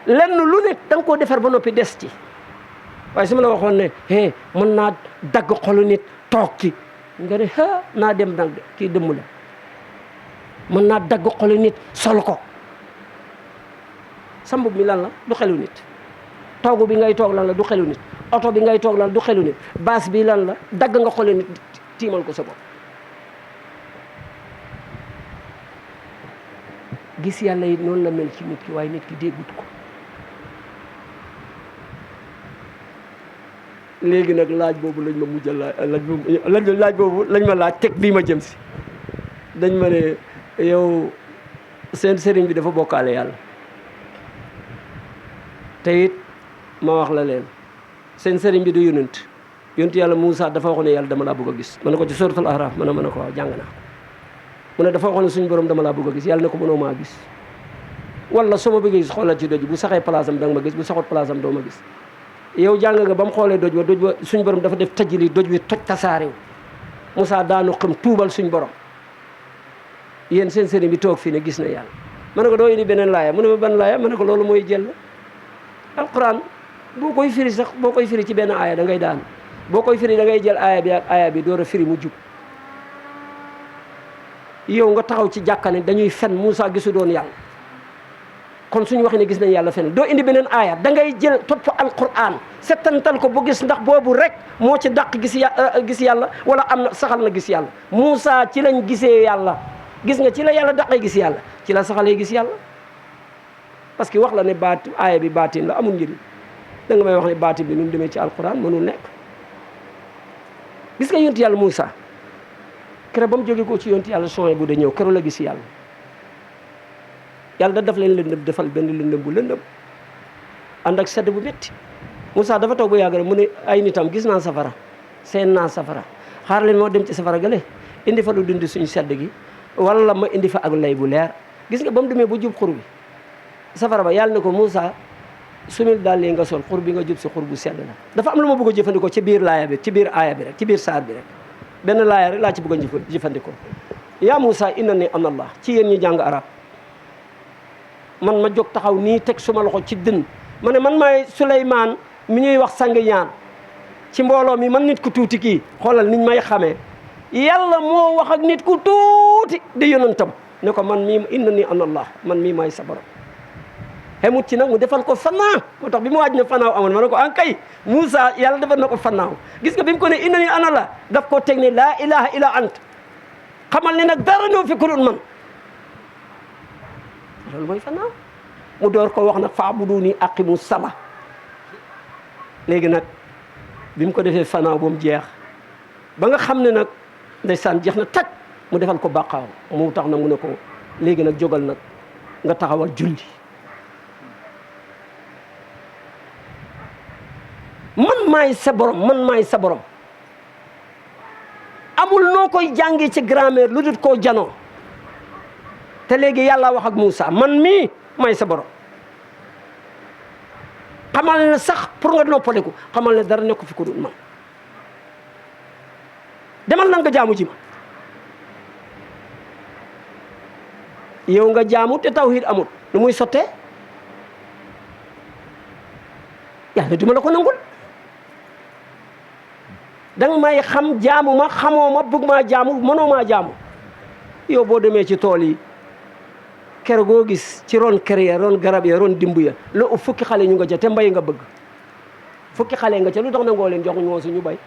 Speaker 5: lenn lu ne da nga koo defar ba noppi des ci waaye su ma la waxoon ne mën naa dagg xolu nit toog ci nga ne naa dem nag kii dëmm la mën naa dagg xolu nit sol ko sa mbub mi lan la du xelu nit toogu bi ngay toog lan la du xelu nit oto bi ngay toog lan du xelu nit baas bi lan la dagg nga xolu nit tiimal ko sa bopp gis yàlla it noonu la mel ci nit ki waaye nit ki déggut ko léegi nag laaj boobu lañ ma mujj laaj boobu lañ ma laaj teg bii ma jëm si dañ ma ne yow seen sëriñ bi dafa bokkaale yàlla te it ma wax la leen seen sëriñ bi du yonent yàlla Moussa dafa waxoon ne yàlla dama laa bëgg a gis ma ne ko ci suratul Araf ma ne ko waaw jàng naa mu ne dafa waxoon ne suñu borom dama laa bëgg a gis yàlla ne ko mënoo maa gis wala soo ma bëggee gis xoolal ci doj bu saxee place am da nga ma gis bu saxut place am doo ma gis yow jàng nga ba mu xoolee doj wa suñ borom dafa def tajli doj wi toj tasaarew Moussa daanu xam tuubal suñ borom yéen seen sëriñ bi toog fii ne gis na yàlla ma ne ko doo indi beneen laaya mu ne ma ban laaya ma ne ko loolu mooy jël alquran boo koy firi sax boo koy firi ci benn aaya da ngay daan boo koy firi da ngay jël aaya bi ak aaya bi door a firi mu jub yow nga taxaw ci jàkkane dañuy fen Moussa gisu doon yàlla kon suñu waxee ne gis nañ yàlla fen doo indi beneen aaya da ngay jël topp alquran settantal ko bu gis ndax boobu rek moo ci dàq gis yàlla wala am na saxal na gis yàlla Moussa ci lañ gisee yàlla gis nga ci la yàlla daqee gis yàlla ci la saxalee gis yàlla parce que wax la ne aaya bi baatin la amul njëriñ da nga may wax ne baatin bi nu mu demee ci alquran mënul nekk gis nga yonent yàlla Moussa keroog ba mu jógee ko ci yonent yàlla soin bu da ñëw keroog la gis yàlla da daf leen lëndëm defal benn lëndëm bu lëndëm ànd ak sedd bu métti Moussa dafa toog bu yàgg rek mu ne ay nitam gis naa safara seen naa safara xaar leen moo dem ci safara gale indi fa lu dindi suñu sedd gi wala ma indi fa ak lay bu leer gis nga ba mu demee bu jub xur bi safara ba yàlla ne ko Moussa sumil daal li nga sol xur bi nga jub si xur bu sell la. dafa am lu ma bëgg a jëfandikoo ci biir laaya bi ci biir aaya bi rek ci biir saar bi rek benn laaya rek laa ci bëgg a jëfandikoo. yaa Moussa innani ana Allah ci yéen ñi jàng arab man ma jóg taxaw nii teg suma loxo ci dën ma ne man maay Souleymane mi ñuy wax sang ñaan ci mbooloo mi man nit ku tuuti kii xoolal niñ may xamee yàlla moo wax ak nit ku tuuti di yonentam ne ko man mii innani ana Allah man mii maay sa borom. xemut ci nag mu defal ko fannaa moo tax bi mu waaj ne fannaaw amoon ma ne ko an kay Moussa yàlla defal na ko fannaaw gis nga bi mu ko ne innani ana Allah daf ko teg ne laa ilaha illa ant xamal ne nag dara ñoo fi ku dul man loolu mooy fannaaw mu door ko wax nag fa'buduni aqimu sala léegi nag bi mu ko defee fannaaw ba mu jeex ba nga xam ne nag ndeysaan jeex na tag mu defal ko bàqaaw mu tax nag mu ne ko léegi nag jógal nag nga taxawal julli man maay sa borom man maay sa borom amul noo koy jàngee ci grammaire lu dul koo janoo te léegi yàlla wax ak Moussa man mii maay sa borom xamal ne sax pour nga noppaliku xamal ne dara nekku fi ko dul man demal na nga jaamu ji ma yow nga jaamu te tawhid amul nu muy sottee yàlla duma la ko nangul danga may xam jaamu ma xamoo ma bëgg maa jaamu mënoo maa jaamu yow boo demee ci tool yi kër goo gis ci ron kër ya ron garab ya ron dimb ya lu fukki xale ñu nga ca te mbay nga bëgg fukki xale nga ca lu tax nangoo leen joxuñu woon suñu bay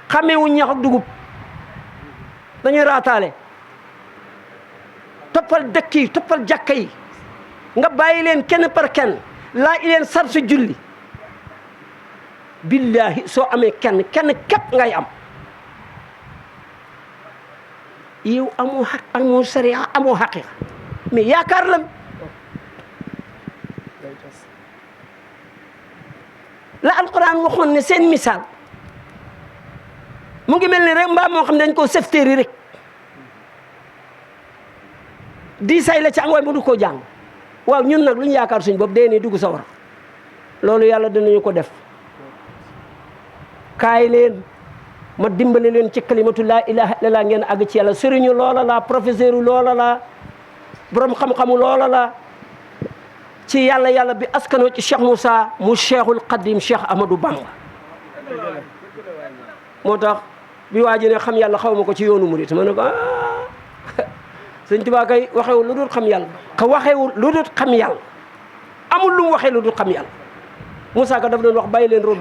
Speaker 5: xameewuñ ñax ak dugub dañuy raataale toppal dëkk yi toppal jàkka yi nga bàyyi leen kenn par kenn laa i leen sar su julli billahi soo amee kenn képp ngay am yow amoo xaq amoo sariya amoo xaqiqa mais yaakaar la la alquran waxoon ne seen misaal mu ngi mel ni rek mbaa moo xam ne dañ koo sefteeri rek di say la ci am waaye mënu koo jàng waaw ñun nag lu ñu yaakaar suñ bopp dee nii dugg sa war loolu yàlla dinañu ko def kaay leen ma dimbale leen ci kalimatu laa ilaha illallah ngeen àgg ci yàlla sëriñu loola la professeur loola la borom xam-xamu loola la ci yàlla bi askanoo ci Cheikh Moussa mu Cheikhul Qadim Cheikh Ahmadou Bamba moo tax bi waa ji ne xam yàlla xaw ma ko ci yoonu murit ma ne ko sëñ Tuubaa kay waxewul lu dul xam yàlla ka waxewul lu dul xam yàlla amul lu mu waxee lu dul xam yàlla Moussa Ka daf doon wax bàyyi leen root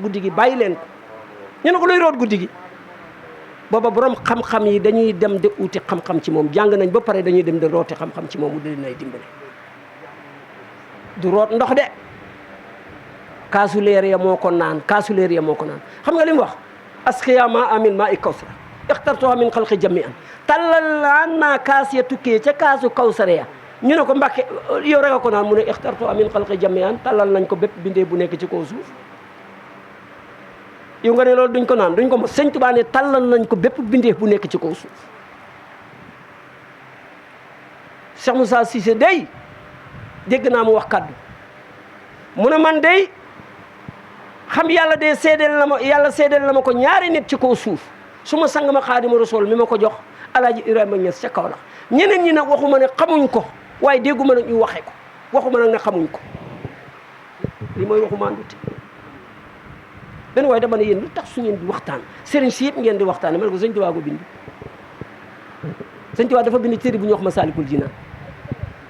Speaker 5: guddi gi bàyyi leen ko ñu ne ko luy root guddi gi booba borom xam-xam yi dañuy dem de uti xam-xam ci moom jàng nañ ba pare dañuy dem de rooti xam-xam ci moom mu di nay dimbale du root ndox de kaasu leer ya moo ko naan xam nga li mu wax asqiya ma amin ma i kawsara ixtartuha min xalqi jami'an tallal laan naa kaas ya tukkee ca kaasu kawsara ya ñu ne ko Mbàkke yow rek a ko naan mu ne ixtartuha min xalqi jami'an tallal nañ ko bépp bindee bu nekk ci kaw suuf yow nga ne loolu duñ ko naan duñ ko mos Sëñ Tuubaa ne tallal nañ ko bépp bindee bu nekk ci kaw suuf Cheikh Moussa Cissé day dégg naa mu wax kaddu mu ne man day xam yàlla de seedeel na ma ko ñaari nit ci kaw suuf su ma sang ma Xaadimu Rasuul mi ma ko jox Alaaji Ibrahima Ñas ca Kaolack ñeneen ñi nag waxuma ne xamuñ ko waaye dégguma nag ñu waxe ko waxuma nag ne xamuñ ko li mooy waxuma andute benn waaye dama ne yéen lu tax su ngeen di waxtaan sëriñ si yëpp ngeen di waxtaan ma ne ko Sëñ Tuubaa ko bind Sëñ Tuubaa dafa bind téere bu ñu wax Masaalikul Jinaan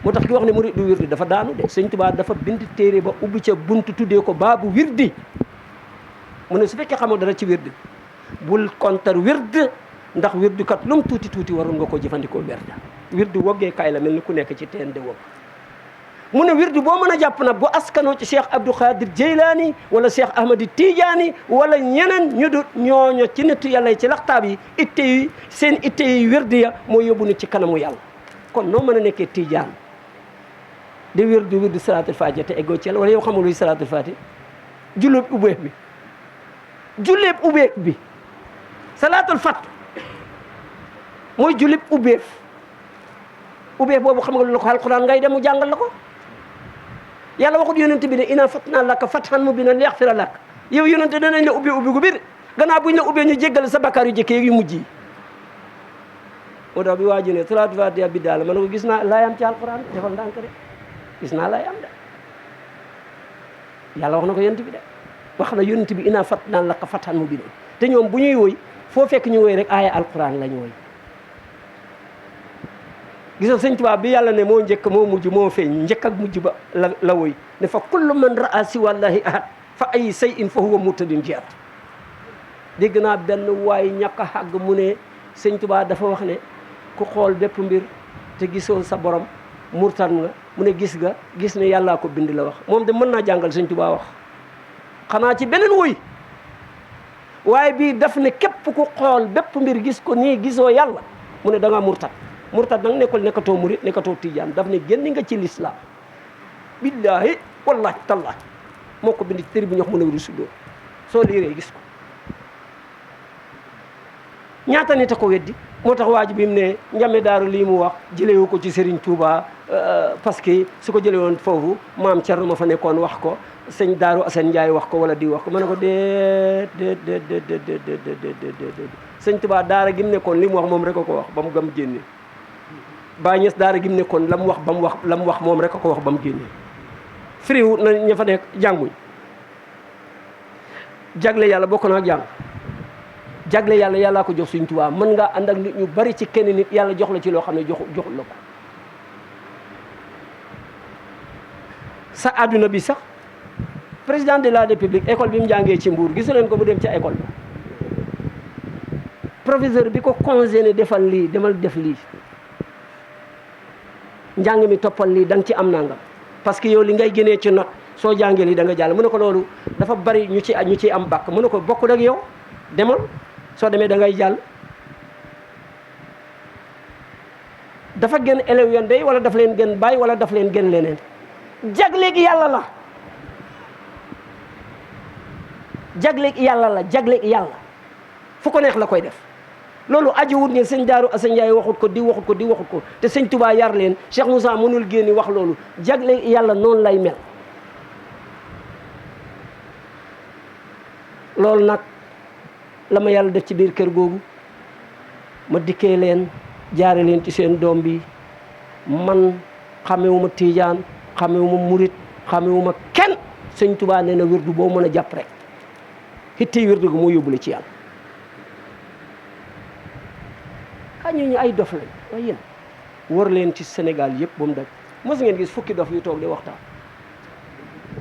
Speaker 5: moo tax ki wax ne murid du wirdi dafa daanu de Sëñ Tuubaa dafa bind téere ba ubbi ca buntu tuddee ko baabu wirdi mu ne su fekkee xamoo dara ci wirdi bul kontar wird ndax wirdu kat lum tuuti tuuti waroon nga ko jëfandikoo wirdu woggee kaay la mel ni ku nekk ci teen de wogg mu ne wirdu boo mën a jàpp nag bu askanoo ci Cheikh Abdou Khadir Jeylaani wala Cheikh Ahmadi Tidiane wala ñeneen ñu dul ñooño ci nitu yàlla yi ci laxtaab yi seen itte yi wirdu ya mooy yóbbu nit ci kanamu yàlla kon noo mën a nekkee Tidiane di wirdu salaatul faatiha te eggoo ci yàlla wala yow xamul luy salaatul faatiha julleeb ubbeef bi salaatul fat mooy julib ubbeef boobu xam nga lu la ko alquran ngay dem mu jàngal la ko yàlla waxut yonent bi ne inaa fatnaa laka fathan mubiinan liyaghfira lak yow yonent danañ la ubbi gu bir gannaaw buñ la ubbee ñu jéggal sa bakkaar yu jëkkee yu mujj yi. moo tax bi waa ji ne salaatu faatiha bi daal ma ne ko gis naa laayam ci alquran defal ndànk de gis naa laayam de yàlla wax na ko yonent bi de wax na yonent bi inaa fatnaa laka fathan mubiinan te ñoom bu ñuy woy foo fekk ñu woy rek aaya alquran lañ woy. gisal sëñ Tuubaa bi yàlla ne moo njëkk moo mujj moo feeñ njëkk ak mujj ba la woy ne fa kullu man raa si wallahi ahad fa ay say in fa huwa murtadin jiat. dégg naa benn waay ñàkk a xàgg mu ne sëñ Tuubaa dafa wax ne ku xool bépp mbir te gisoo sa borom murtad nga mu ne gis ne yàllaa ko bind la wax moom de mën naa jàngal sëñ Tuubaa wax xanaa ci beneen woy waaye bii daf ne képp ku xool bépp mbir gis ko nii gisoo yàlla mu ne da ngaa murtad nag nekkatoo murit nekkatoo tijaan daf ne génn nga ci lislaam billaahi wallaahi tallaahi moo ko bind ci téere bi ñox mën a wéru sudóor soo liiree gis ko ñaata nit a ko weddi moo tax waa ji bi mu ne Ndiamé Daaru lii mu wax jëlewu ko ci Serigne Touba parce que su ko jëlee woon foofu maam Thierno ma fa nekkoon wax ko sëñ Daaru Assane Ndiaye wax ko wala di wax ko ma ne ko déet sëñ Touba daara gi mu nekkoon li mu wax moom rek a ko wax ba mu gam génne Baay Ñas daara gi mu nekkoon la mu wax moom rek a ko wax ba mu génne firiw na ña fa nekk jànguñ jagle yàlla bokk na ak jàng jagle yàlla yàllaa ko jox Sëñ Tuubaa mën ngaa ànd ak nit ñu bari ci kenn nit yàlla jox la ci loo xam ne joxul la ko sa àdduna bi sax président de la république école bi mu jàngee ci Mbuur gisu leen ko mu dem ca école ba professeur bi ko conseillé defal lii demal def lii njàng mi toppal lii da nga ci am nangam parce que yow li ngay génnee ci note soo jàngee lii da nga jàll mu ne ko loolu dafa bari ñu ci am bàkk mu ne ko bokkul ak yow demal soo demee da ngay jàll dafa gën élèves yoon day wala daf leen gën bàyyi wala daf leen gën leneen jagleeg yàlla la jagleeg yàlla fu ko neex la koy def loolu ajiwut ne sëñ Daaru Asan Njaay waxut ko di waxut ko te sëñ Tuubaa yar leen Cheikh Moussa mënul génni wax loolu jagleeg yàlla noonu lay mel loolu nag la ma yàlla def ci biir kër googu ma dikkee leen jaare leen ci seen doom bi man xamewuma tiijaan xamewuma murit xamewuma kenn sëñ Tuubaa nee na wirdu boo mën a jàpp rek xittey wirdu gu moo yóbbule ci yàlla ñooñu ay dof lañ waaye yéen war leen ci Sénégal yëpp ba mu daj mos ngeen gis fukki dof yu toog di waxtaan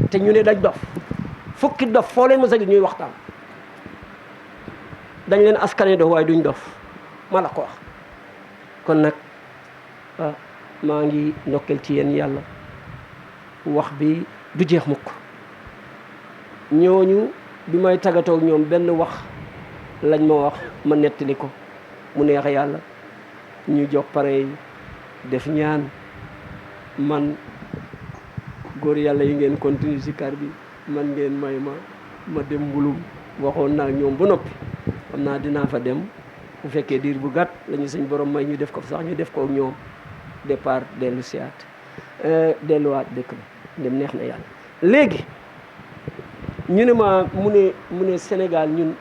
Speaker 5: te ñu ne dañ dof fukki dof foo leen mos a gis ñuy waxtaan dañ leen askane dof waaye duñ dof ma la ko wax kon nag maa ngi ndokkeel ci yéen yàlla wax bi du jeex mukk ñooñu bi may tàggatoo ak ñoom benn wax lañ ma wax ma nettali ko mu neex yàlla ñu jox pare def ñaan man góor yàlla yi ngeen continue si kar bi man ngeen may ma dem mbulum waxoon naa ñoom ba noppi xam naa dinaa fa dem bu fekkee diir bu gàtt la ñu suñ borom may ñu def ko sax ñu def ko ak ñoom départ dellu siyaat delluwaat dëkk ba dem neex na yàlla léegi ñu ne ma mu ne Sénégal ñun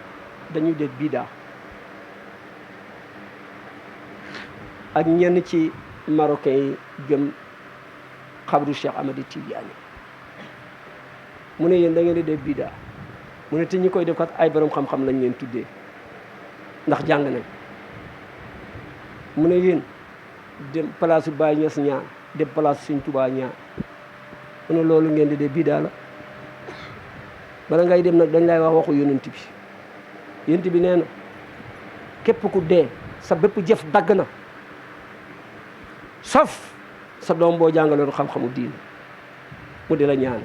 Speaker 5: dañuy def bidaa ak ñenn ci marocain yi gëm xabru Cheikh Ahmadi Tidiane mu ne yéen da ngeen di def bidaa mu ne te ñi koy def kat ay borom xam-xam lañ leen tuddee ndax jàng nañ mu ne yéen dem place Baye Niass ñaan dem place Sëñ Tuubaa ñaan mu ne loolu ngeen di def bidaa la bala ngay dem nag dañ lay wax waxu yonent bi nee na képp ku dee sa bépp jëf dagg na sauf sa doom boo jàngaloon xam-xamu diine mu di la ñaan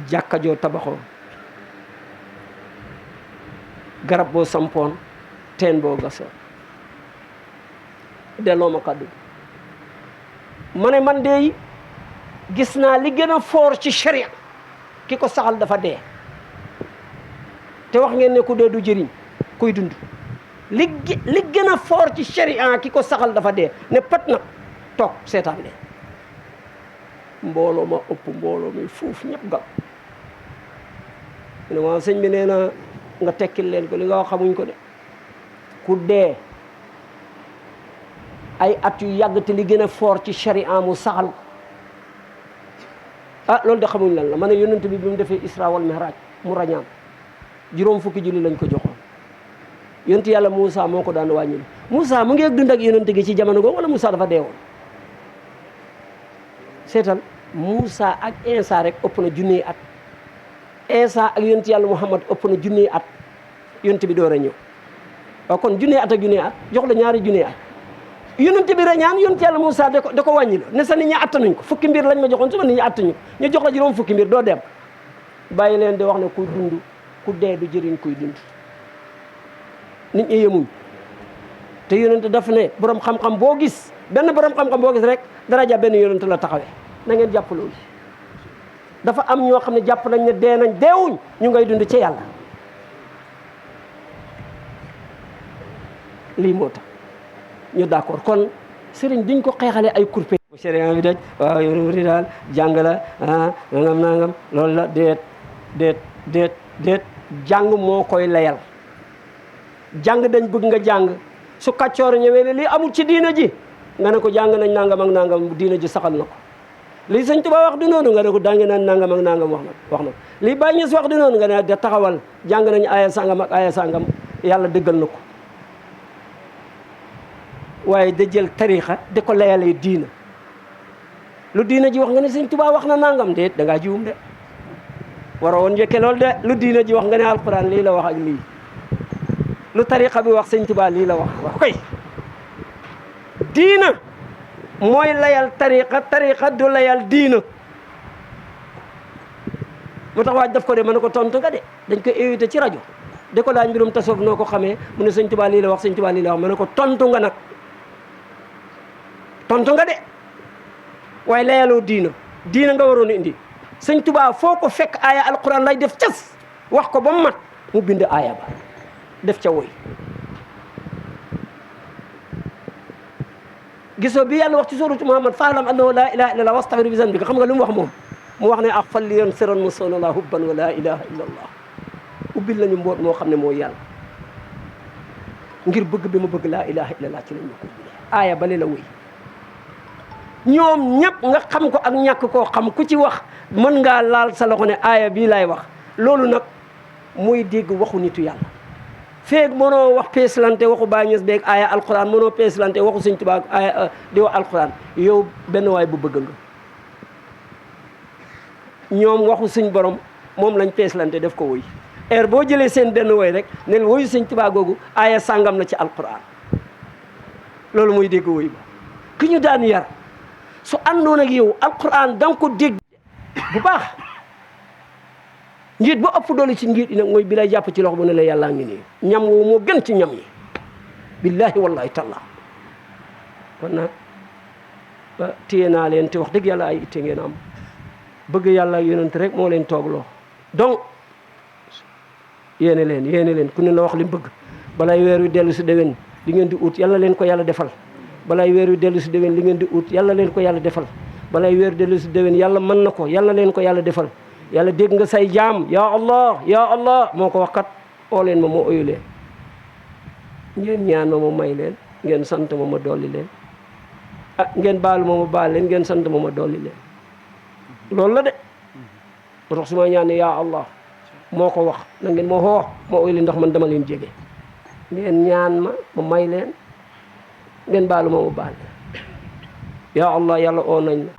Speaker 5: jàkka joo tabaxoon garab boo sampoon teen boo gasoon delloo ma kàddu ma ne man de gis naa li gën a foor ci sharia ki ko saxal dafa dee te wax ngeen ne ku dee du jëriñ kuy dund li gën a foor ci sharia ki ko saxal dafa dee ne pat nag toog seetaan leen mbooloo ma ëpp mbooloo mi fuuf ñëpp gàpp ne waaw sëñ bi nee na nga tekkil leen ko li nga wax xamuñ ko de ku dee ay at yu yàgg te li gën a fort ci sharia mu saxal ko ah loolu de xamuñ lan la ma ne yonent bi mu defee isra wal mihraj mu rañaan juróom fukki julli lañ ko joxoon yonent yàlla Moussa moo ko daan wàññil Moussa mu ngi dund ak yonent gi ci jamono googu wala Moussa dafa deewoon seetal Moussa ak Insa rek ëpp na junniy at Insa ak yonent yàlla Muhammad ëpp na junniy at yonent bi door a ñëw waaw kon junniy at ak junniy at jox la ñaari junniy at yonent bi rañaan yonent yàlla Moussa da ko wàññi la ne sa nit ñi attanuñ ko fukki mbir lañ ma joxoon sama nit ñi attanuñ ko ñu jox la juróom fukki mbir doo dem bàyyi leen di wax ne kuy dund ku dee du jëriñ kuy dund nit ñi yemuñ te yonent daf ne borom xam-xam boo gis benn borom xam-xam boo gis rek daraja benn yonent la taxawee na ngeen jàpp loolu dafa am ñoo xam ne jàpp nañ ne dee nañ deewuñ ñu ngay dund ci yàlla lii moo tax ñu d'accord kon sëriñ duñ ko xeexale ay kurpe bu sëriñ bi daj waaw yoonu muri daal jàng la nangam loolu la déet jàng moo koy layal jàng dañ bëgg nga jàng su kàccoor ñëwee ne lii amul ci diina ji nga ne ko jàng nañ nangam ak nangam diina ji saxal na ko lii sëñ Tuubaa wax du noonu nga ne ko jàng nañ nangam ak nangam wax na ko lii Baay Ñas wax du noonu nga ne da taxawal jàng nañ aaya sangam ak aaya sangam yàlla dëggal na ko waaye da jël tariixa di ko layalee diina lu diina ji wax nga ne sëñ Tuubaa wax na nangam déet da ngaa jiwum de waroo woon njëkke loolu de lu diina ji wax nga ne alquran lii la wax ak lii lu tariixa bi wax sëñ Tuubaa lii la wax wax koy diina mooy layal tariixa du layal diina moo tax waaj daf ko de mën na ko tontu nga de dañ ko invité ci rajo de ko laaj mbirum tasawuf noo ko xamee mu ne sëñ Tuubaa lii la wax sëñ Tuubaa lii la wax mën na ko tontu nga nag tontu nga de waaye layaloo diina nga waroon a indi sëñ Tuubaa foo ko fekk aaya alquran lay def cas wax ko ba mu mat mu bind aaya ba def ca woy gisoo bi yàlla wax ci suuratu Muhammad fa'lam annahu laa ilaaha illallah wastaghfir bi zanbika xam nga lu mu wax moom mu wax ne ak fal li yoon siran musalala hubban wa laa ilaha illallah ubbil nañu mboot moo xam ne mooy yàlla ngir bëgg bi ma bëgg laa ilaha illallah ci lañ ma ko ubbilee aaya bale la woy ñoom ñëpp nga xam ko ak ñàkk koo xam ku ci wax mën ngaa laal sa loxo ne aaya bii laay wax loolu nag muy dégg waxu nitu yàlla feeg mënoo wax peeslante waxu Baay Ñas beeg aaya alquran mënoo peeslante waxu Sëñ Tuubaa aaya di wax alquran yow benn waay bu bëgg nga ñoom waxu suñ borom moom lañ peeslante def ko woy heure boo jëlee seen benn woy rek ne woyu Sëñ Tuubaa googu aaya sàngam la ci alquran loolu muy dégg woy ba ki ñu daan yar su àndoon ak yow alquran da nga ko dégg bu baax njiit bu ëpp doole ci njiit yi nag mooy bi lay jàpp ci loxo bu ne la yàllaa ngi nii ñam woo moo gën ci ñam yi billahi wallahi taala kon nag téye naa leen te wax dëgg yàlla ay itte ngeen am bëgg yàlla ak yonent rek moo leen toogloo donc yéene leen ku ne la wax li mu bëgg balay weer wi dellu si déwén li ngeen di ut yàlla leen ko yàlla defal balay weer wi dellu si déwén li ngeen di ut yàlla leen ko yàlla defal balay weer dellu si déwén yàlla mën na ko yàlla leen ko yàlla defal yàlla dégg nga say jaam ya allah moo ko wax kat oo leen ma moo oyu leen ngeen ñaan ma may leen ngeen sant ma dolli leen ngeen baalu ma baal leen ngeen sant ma dolli leen loolu la de moo tax su ma ñaan ya allah moo ko wax na ngeen ma xoo ma oyu leen ndax man dama leen jege ngeen ñaan ma may leen ngeen baalu ma baal leen ya allah yàlla oo nañ la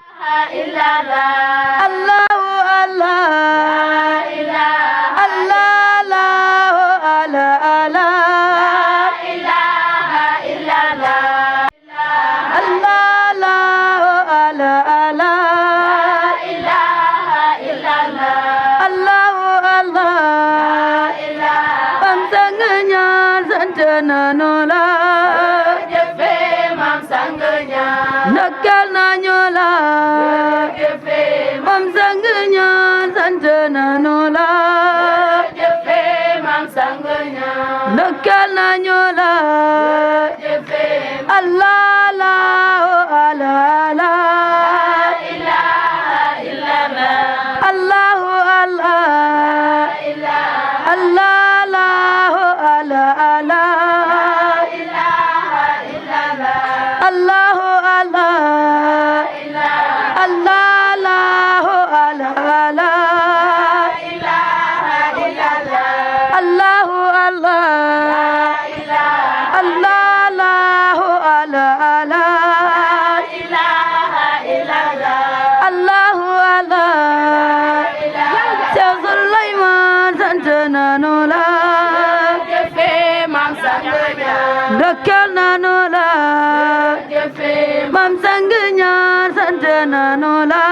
Speaker 6: Allah la ilaha nanu la
Speaker 4: jëfe Maam Sang Ñaan
Speaker 6: ndokkeel nanu la
Speaker 4: jëfe
Speaker 6: Maam Sang Ñaan sant nanu la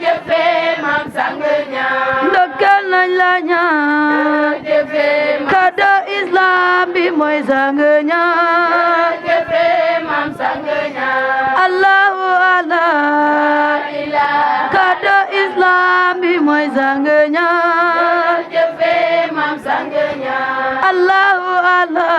Speaker 4: jëfe Maam Sang Ñaan
Speaker 6: ndokkeel nañ la ñaan
Speaker 4: jëfe
Speaker 6: kado islam bi mooy Sang Ñaan
Speaker 4: jëfe Maam Sang Ñaan
Speaker 6: Allahu Allah kado islam bi mooy Sang Ñaan
Speaker 4: jëfe Maam Sang Ñaan
Speaker 6: Allahu Allah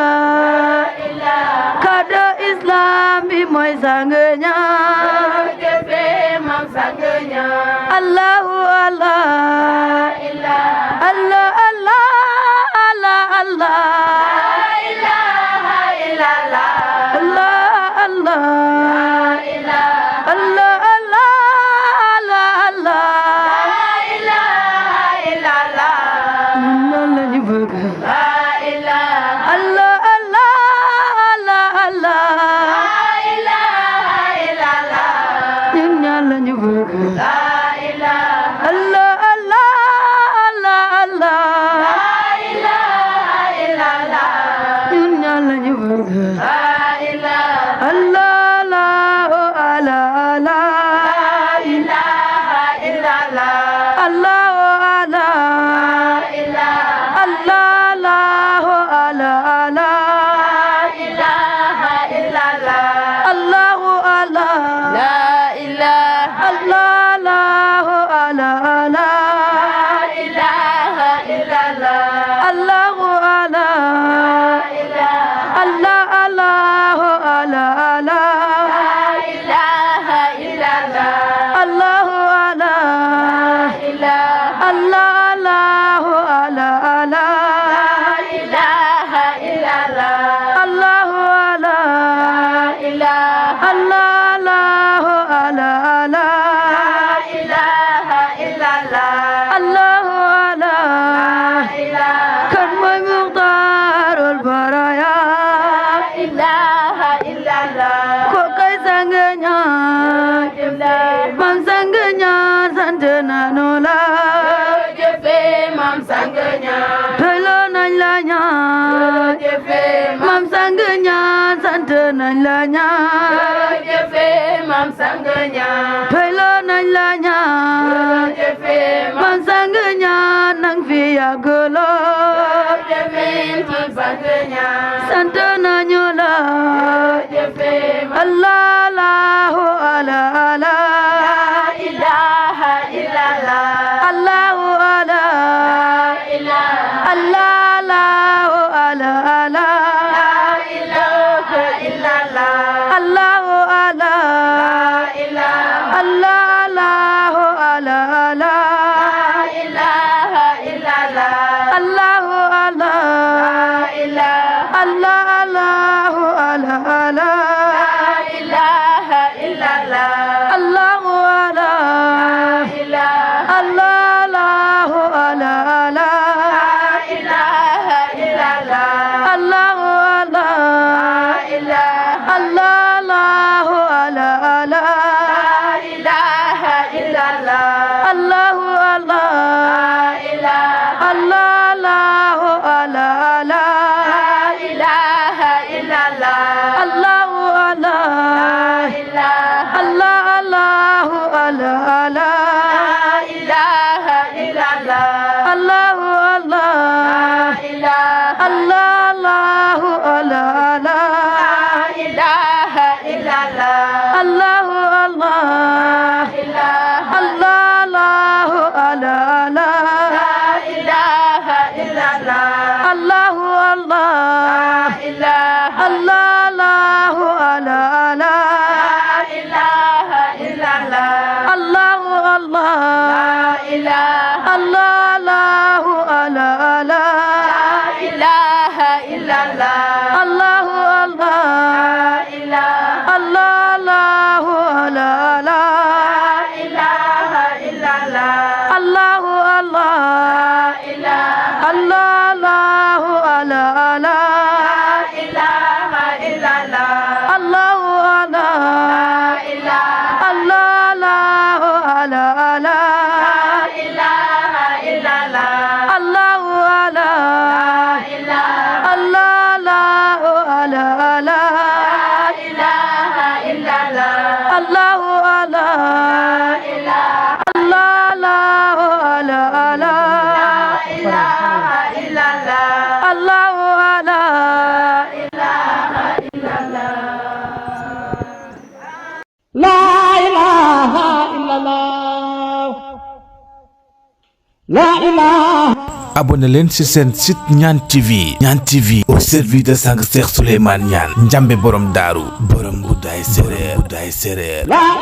Speaker 6: kado islam bi mooy Sang Ñaan
Speaker 4: jëfe Maam Sang Ñaan
Speaker 6: Allahu Allah Allah Allah Allah Allah
Speaker 4: ilaha illallah
Speaker 6: Allah Allah Allah Allah Allah Allah
Speaker 4: ilaha illallah
Speaker 6: ñun la ñu bëgg
Speaker 4: la ilaha
Speaker 6: Allah Allah Allah Allah
Speaker 4: ilaha illallah
Speaker 6: ñun ñaan la ñu bëgg
Speaker 4: la ilaha
Speaker 6: Allah Allah Allah Allah
Speaker 4: ilaha illallah
Speaker 1: La ilaha illallah. La ilaha.
Speaker 2: abonné leen ci seen site Ñaan TV. Ñaan TV au service de sang Cheikh Souleymane Niane. Njambe borom daaru borom guddaay séréer.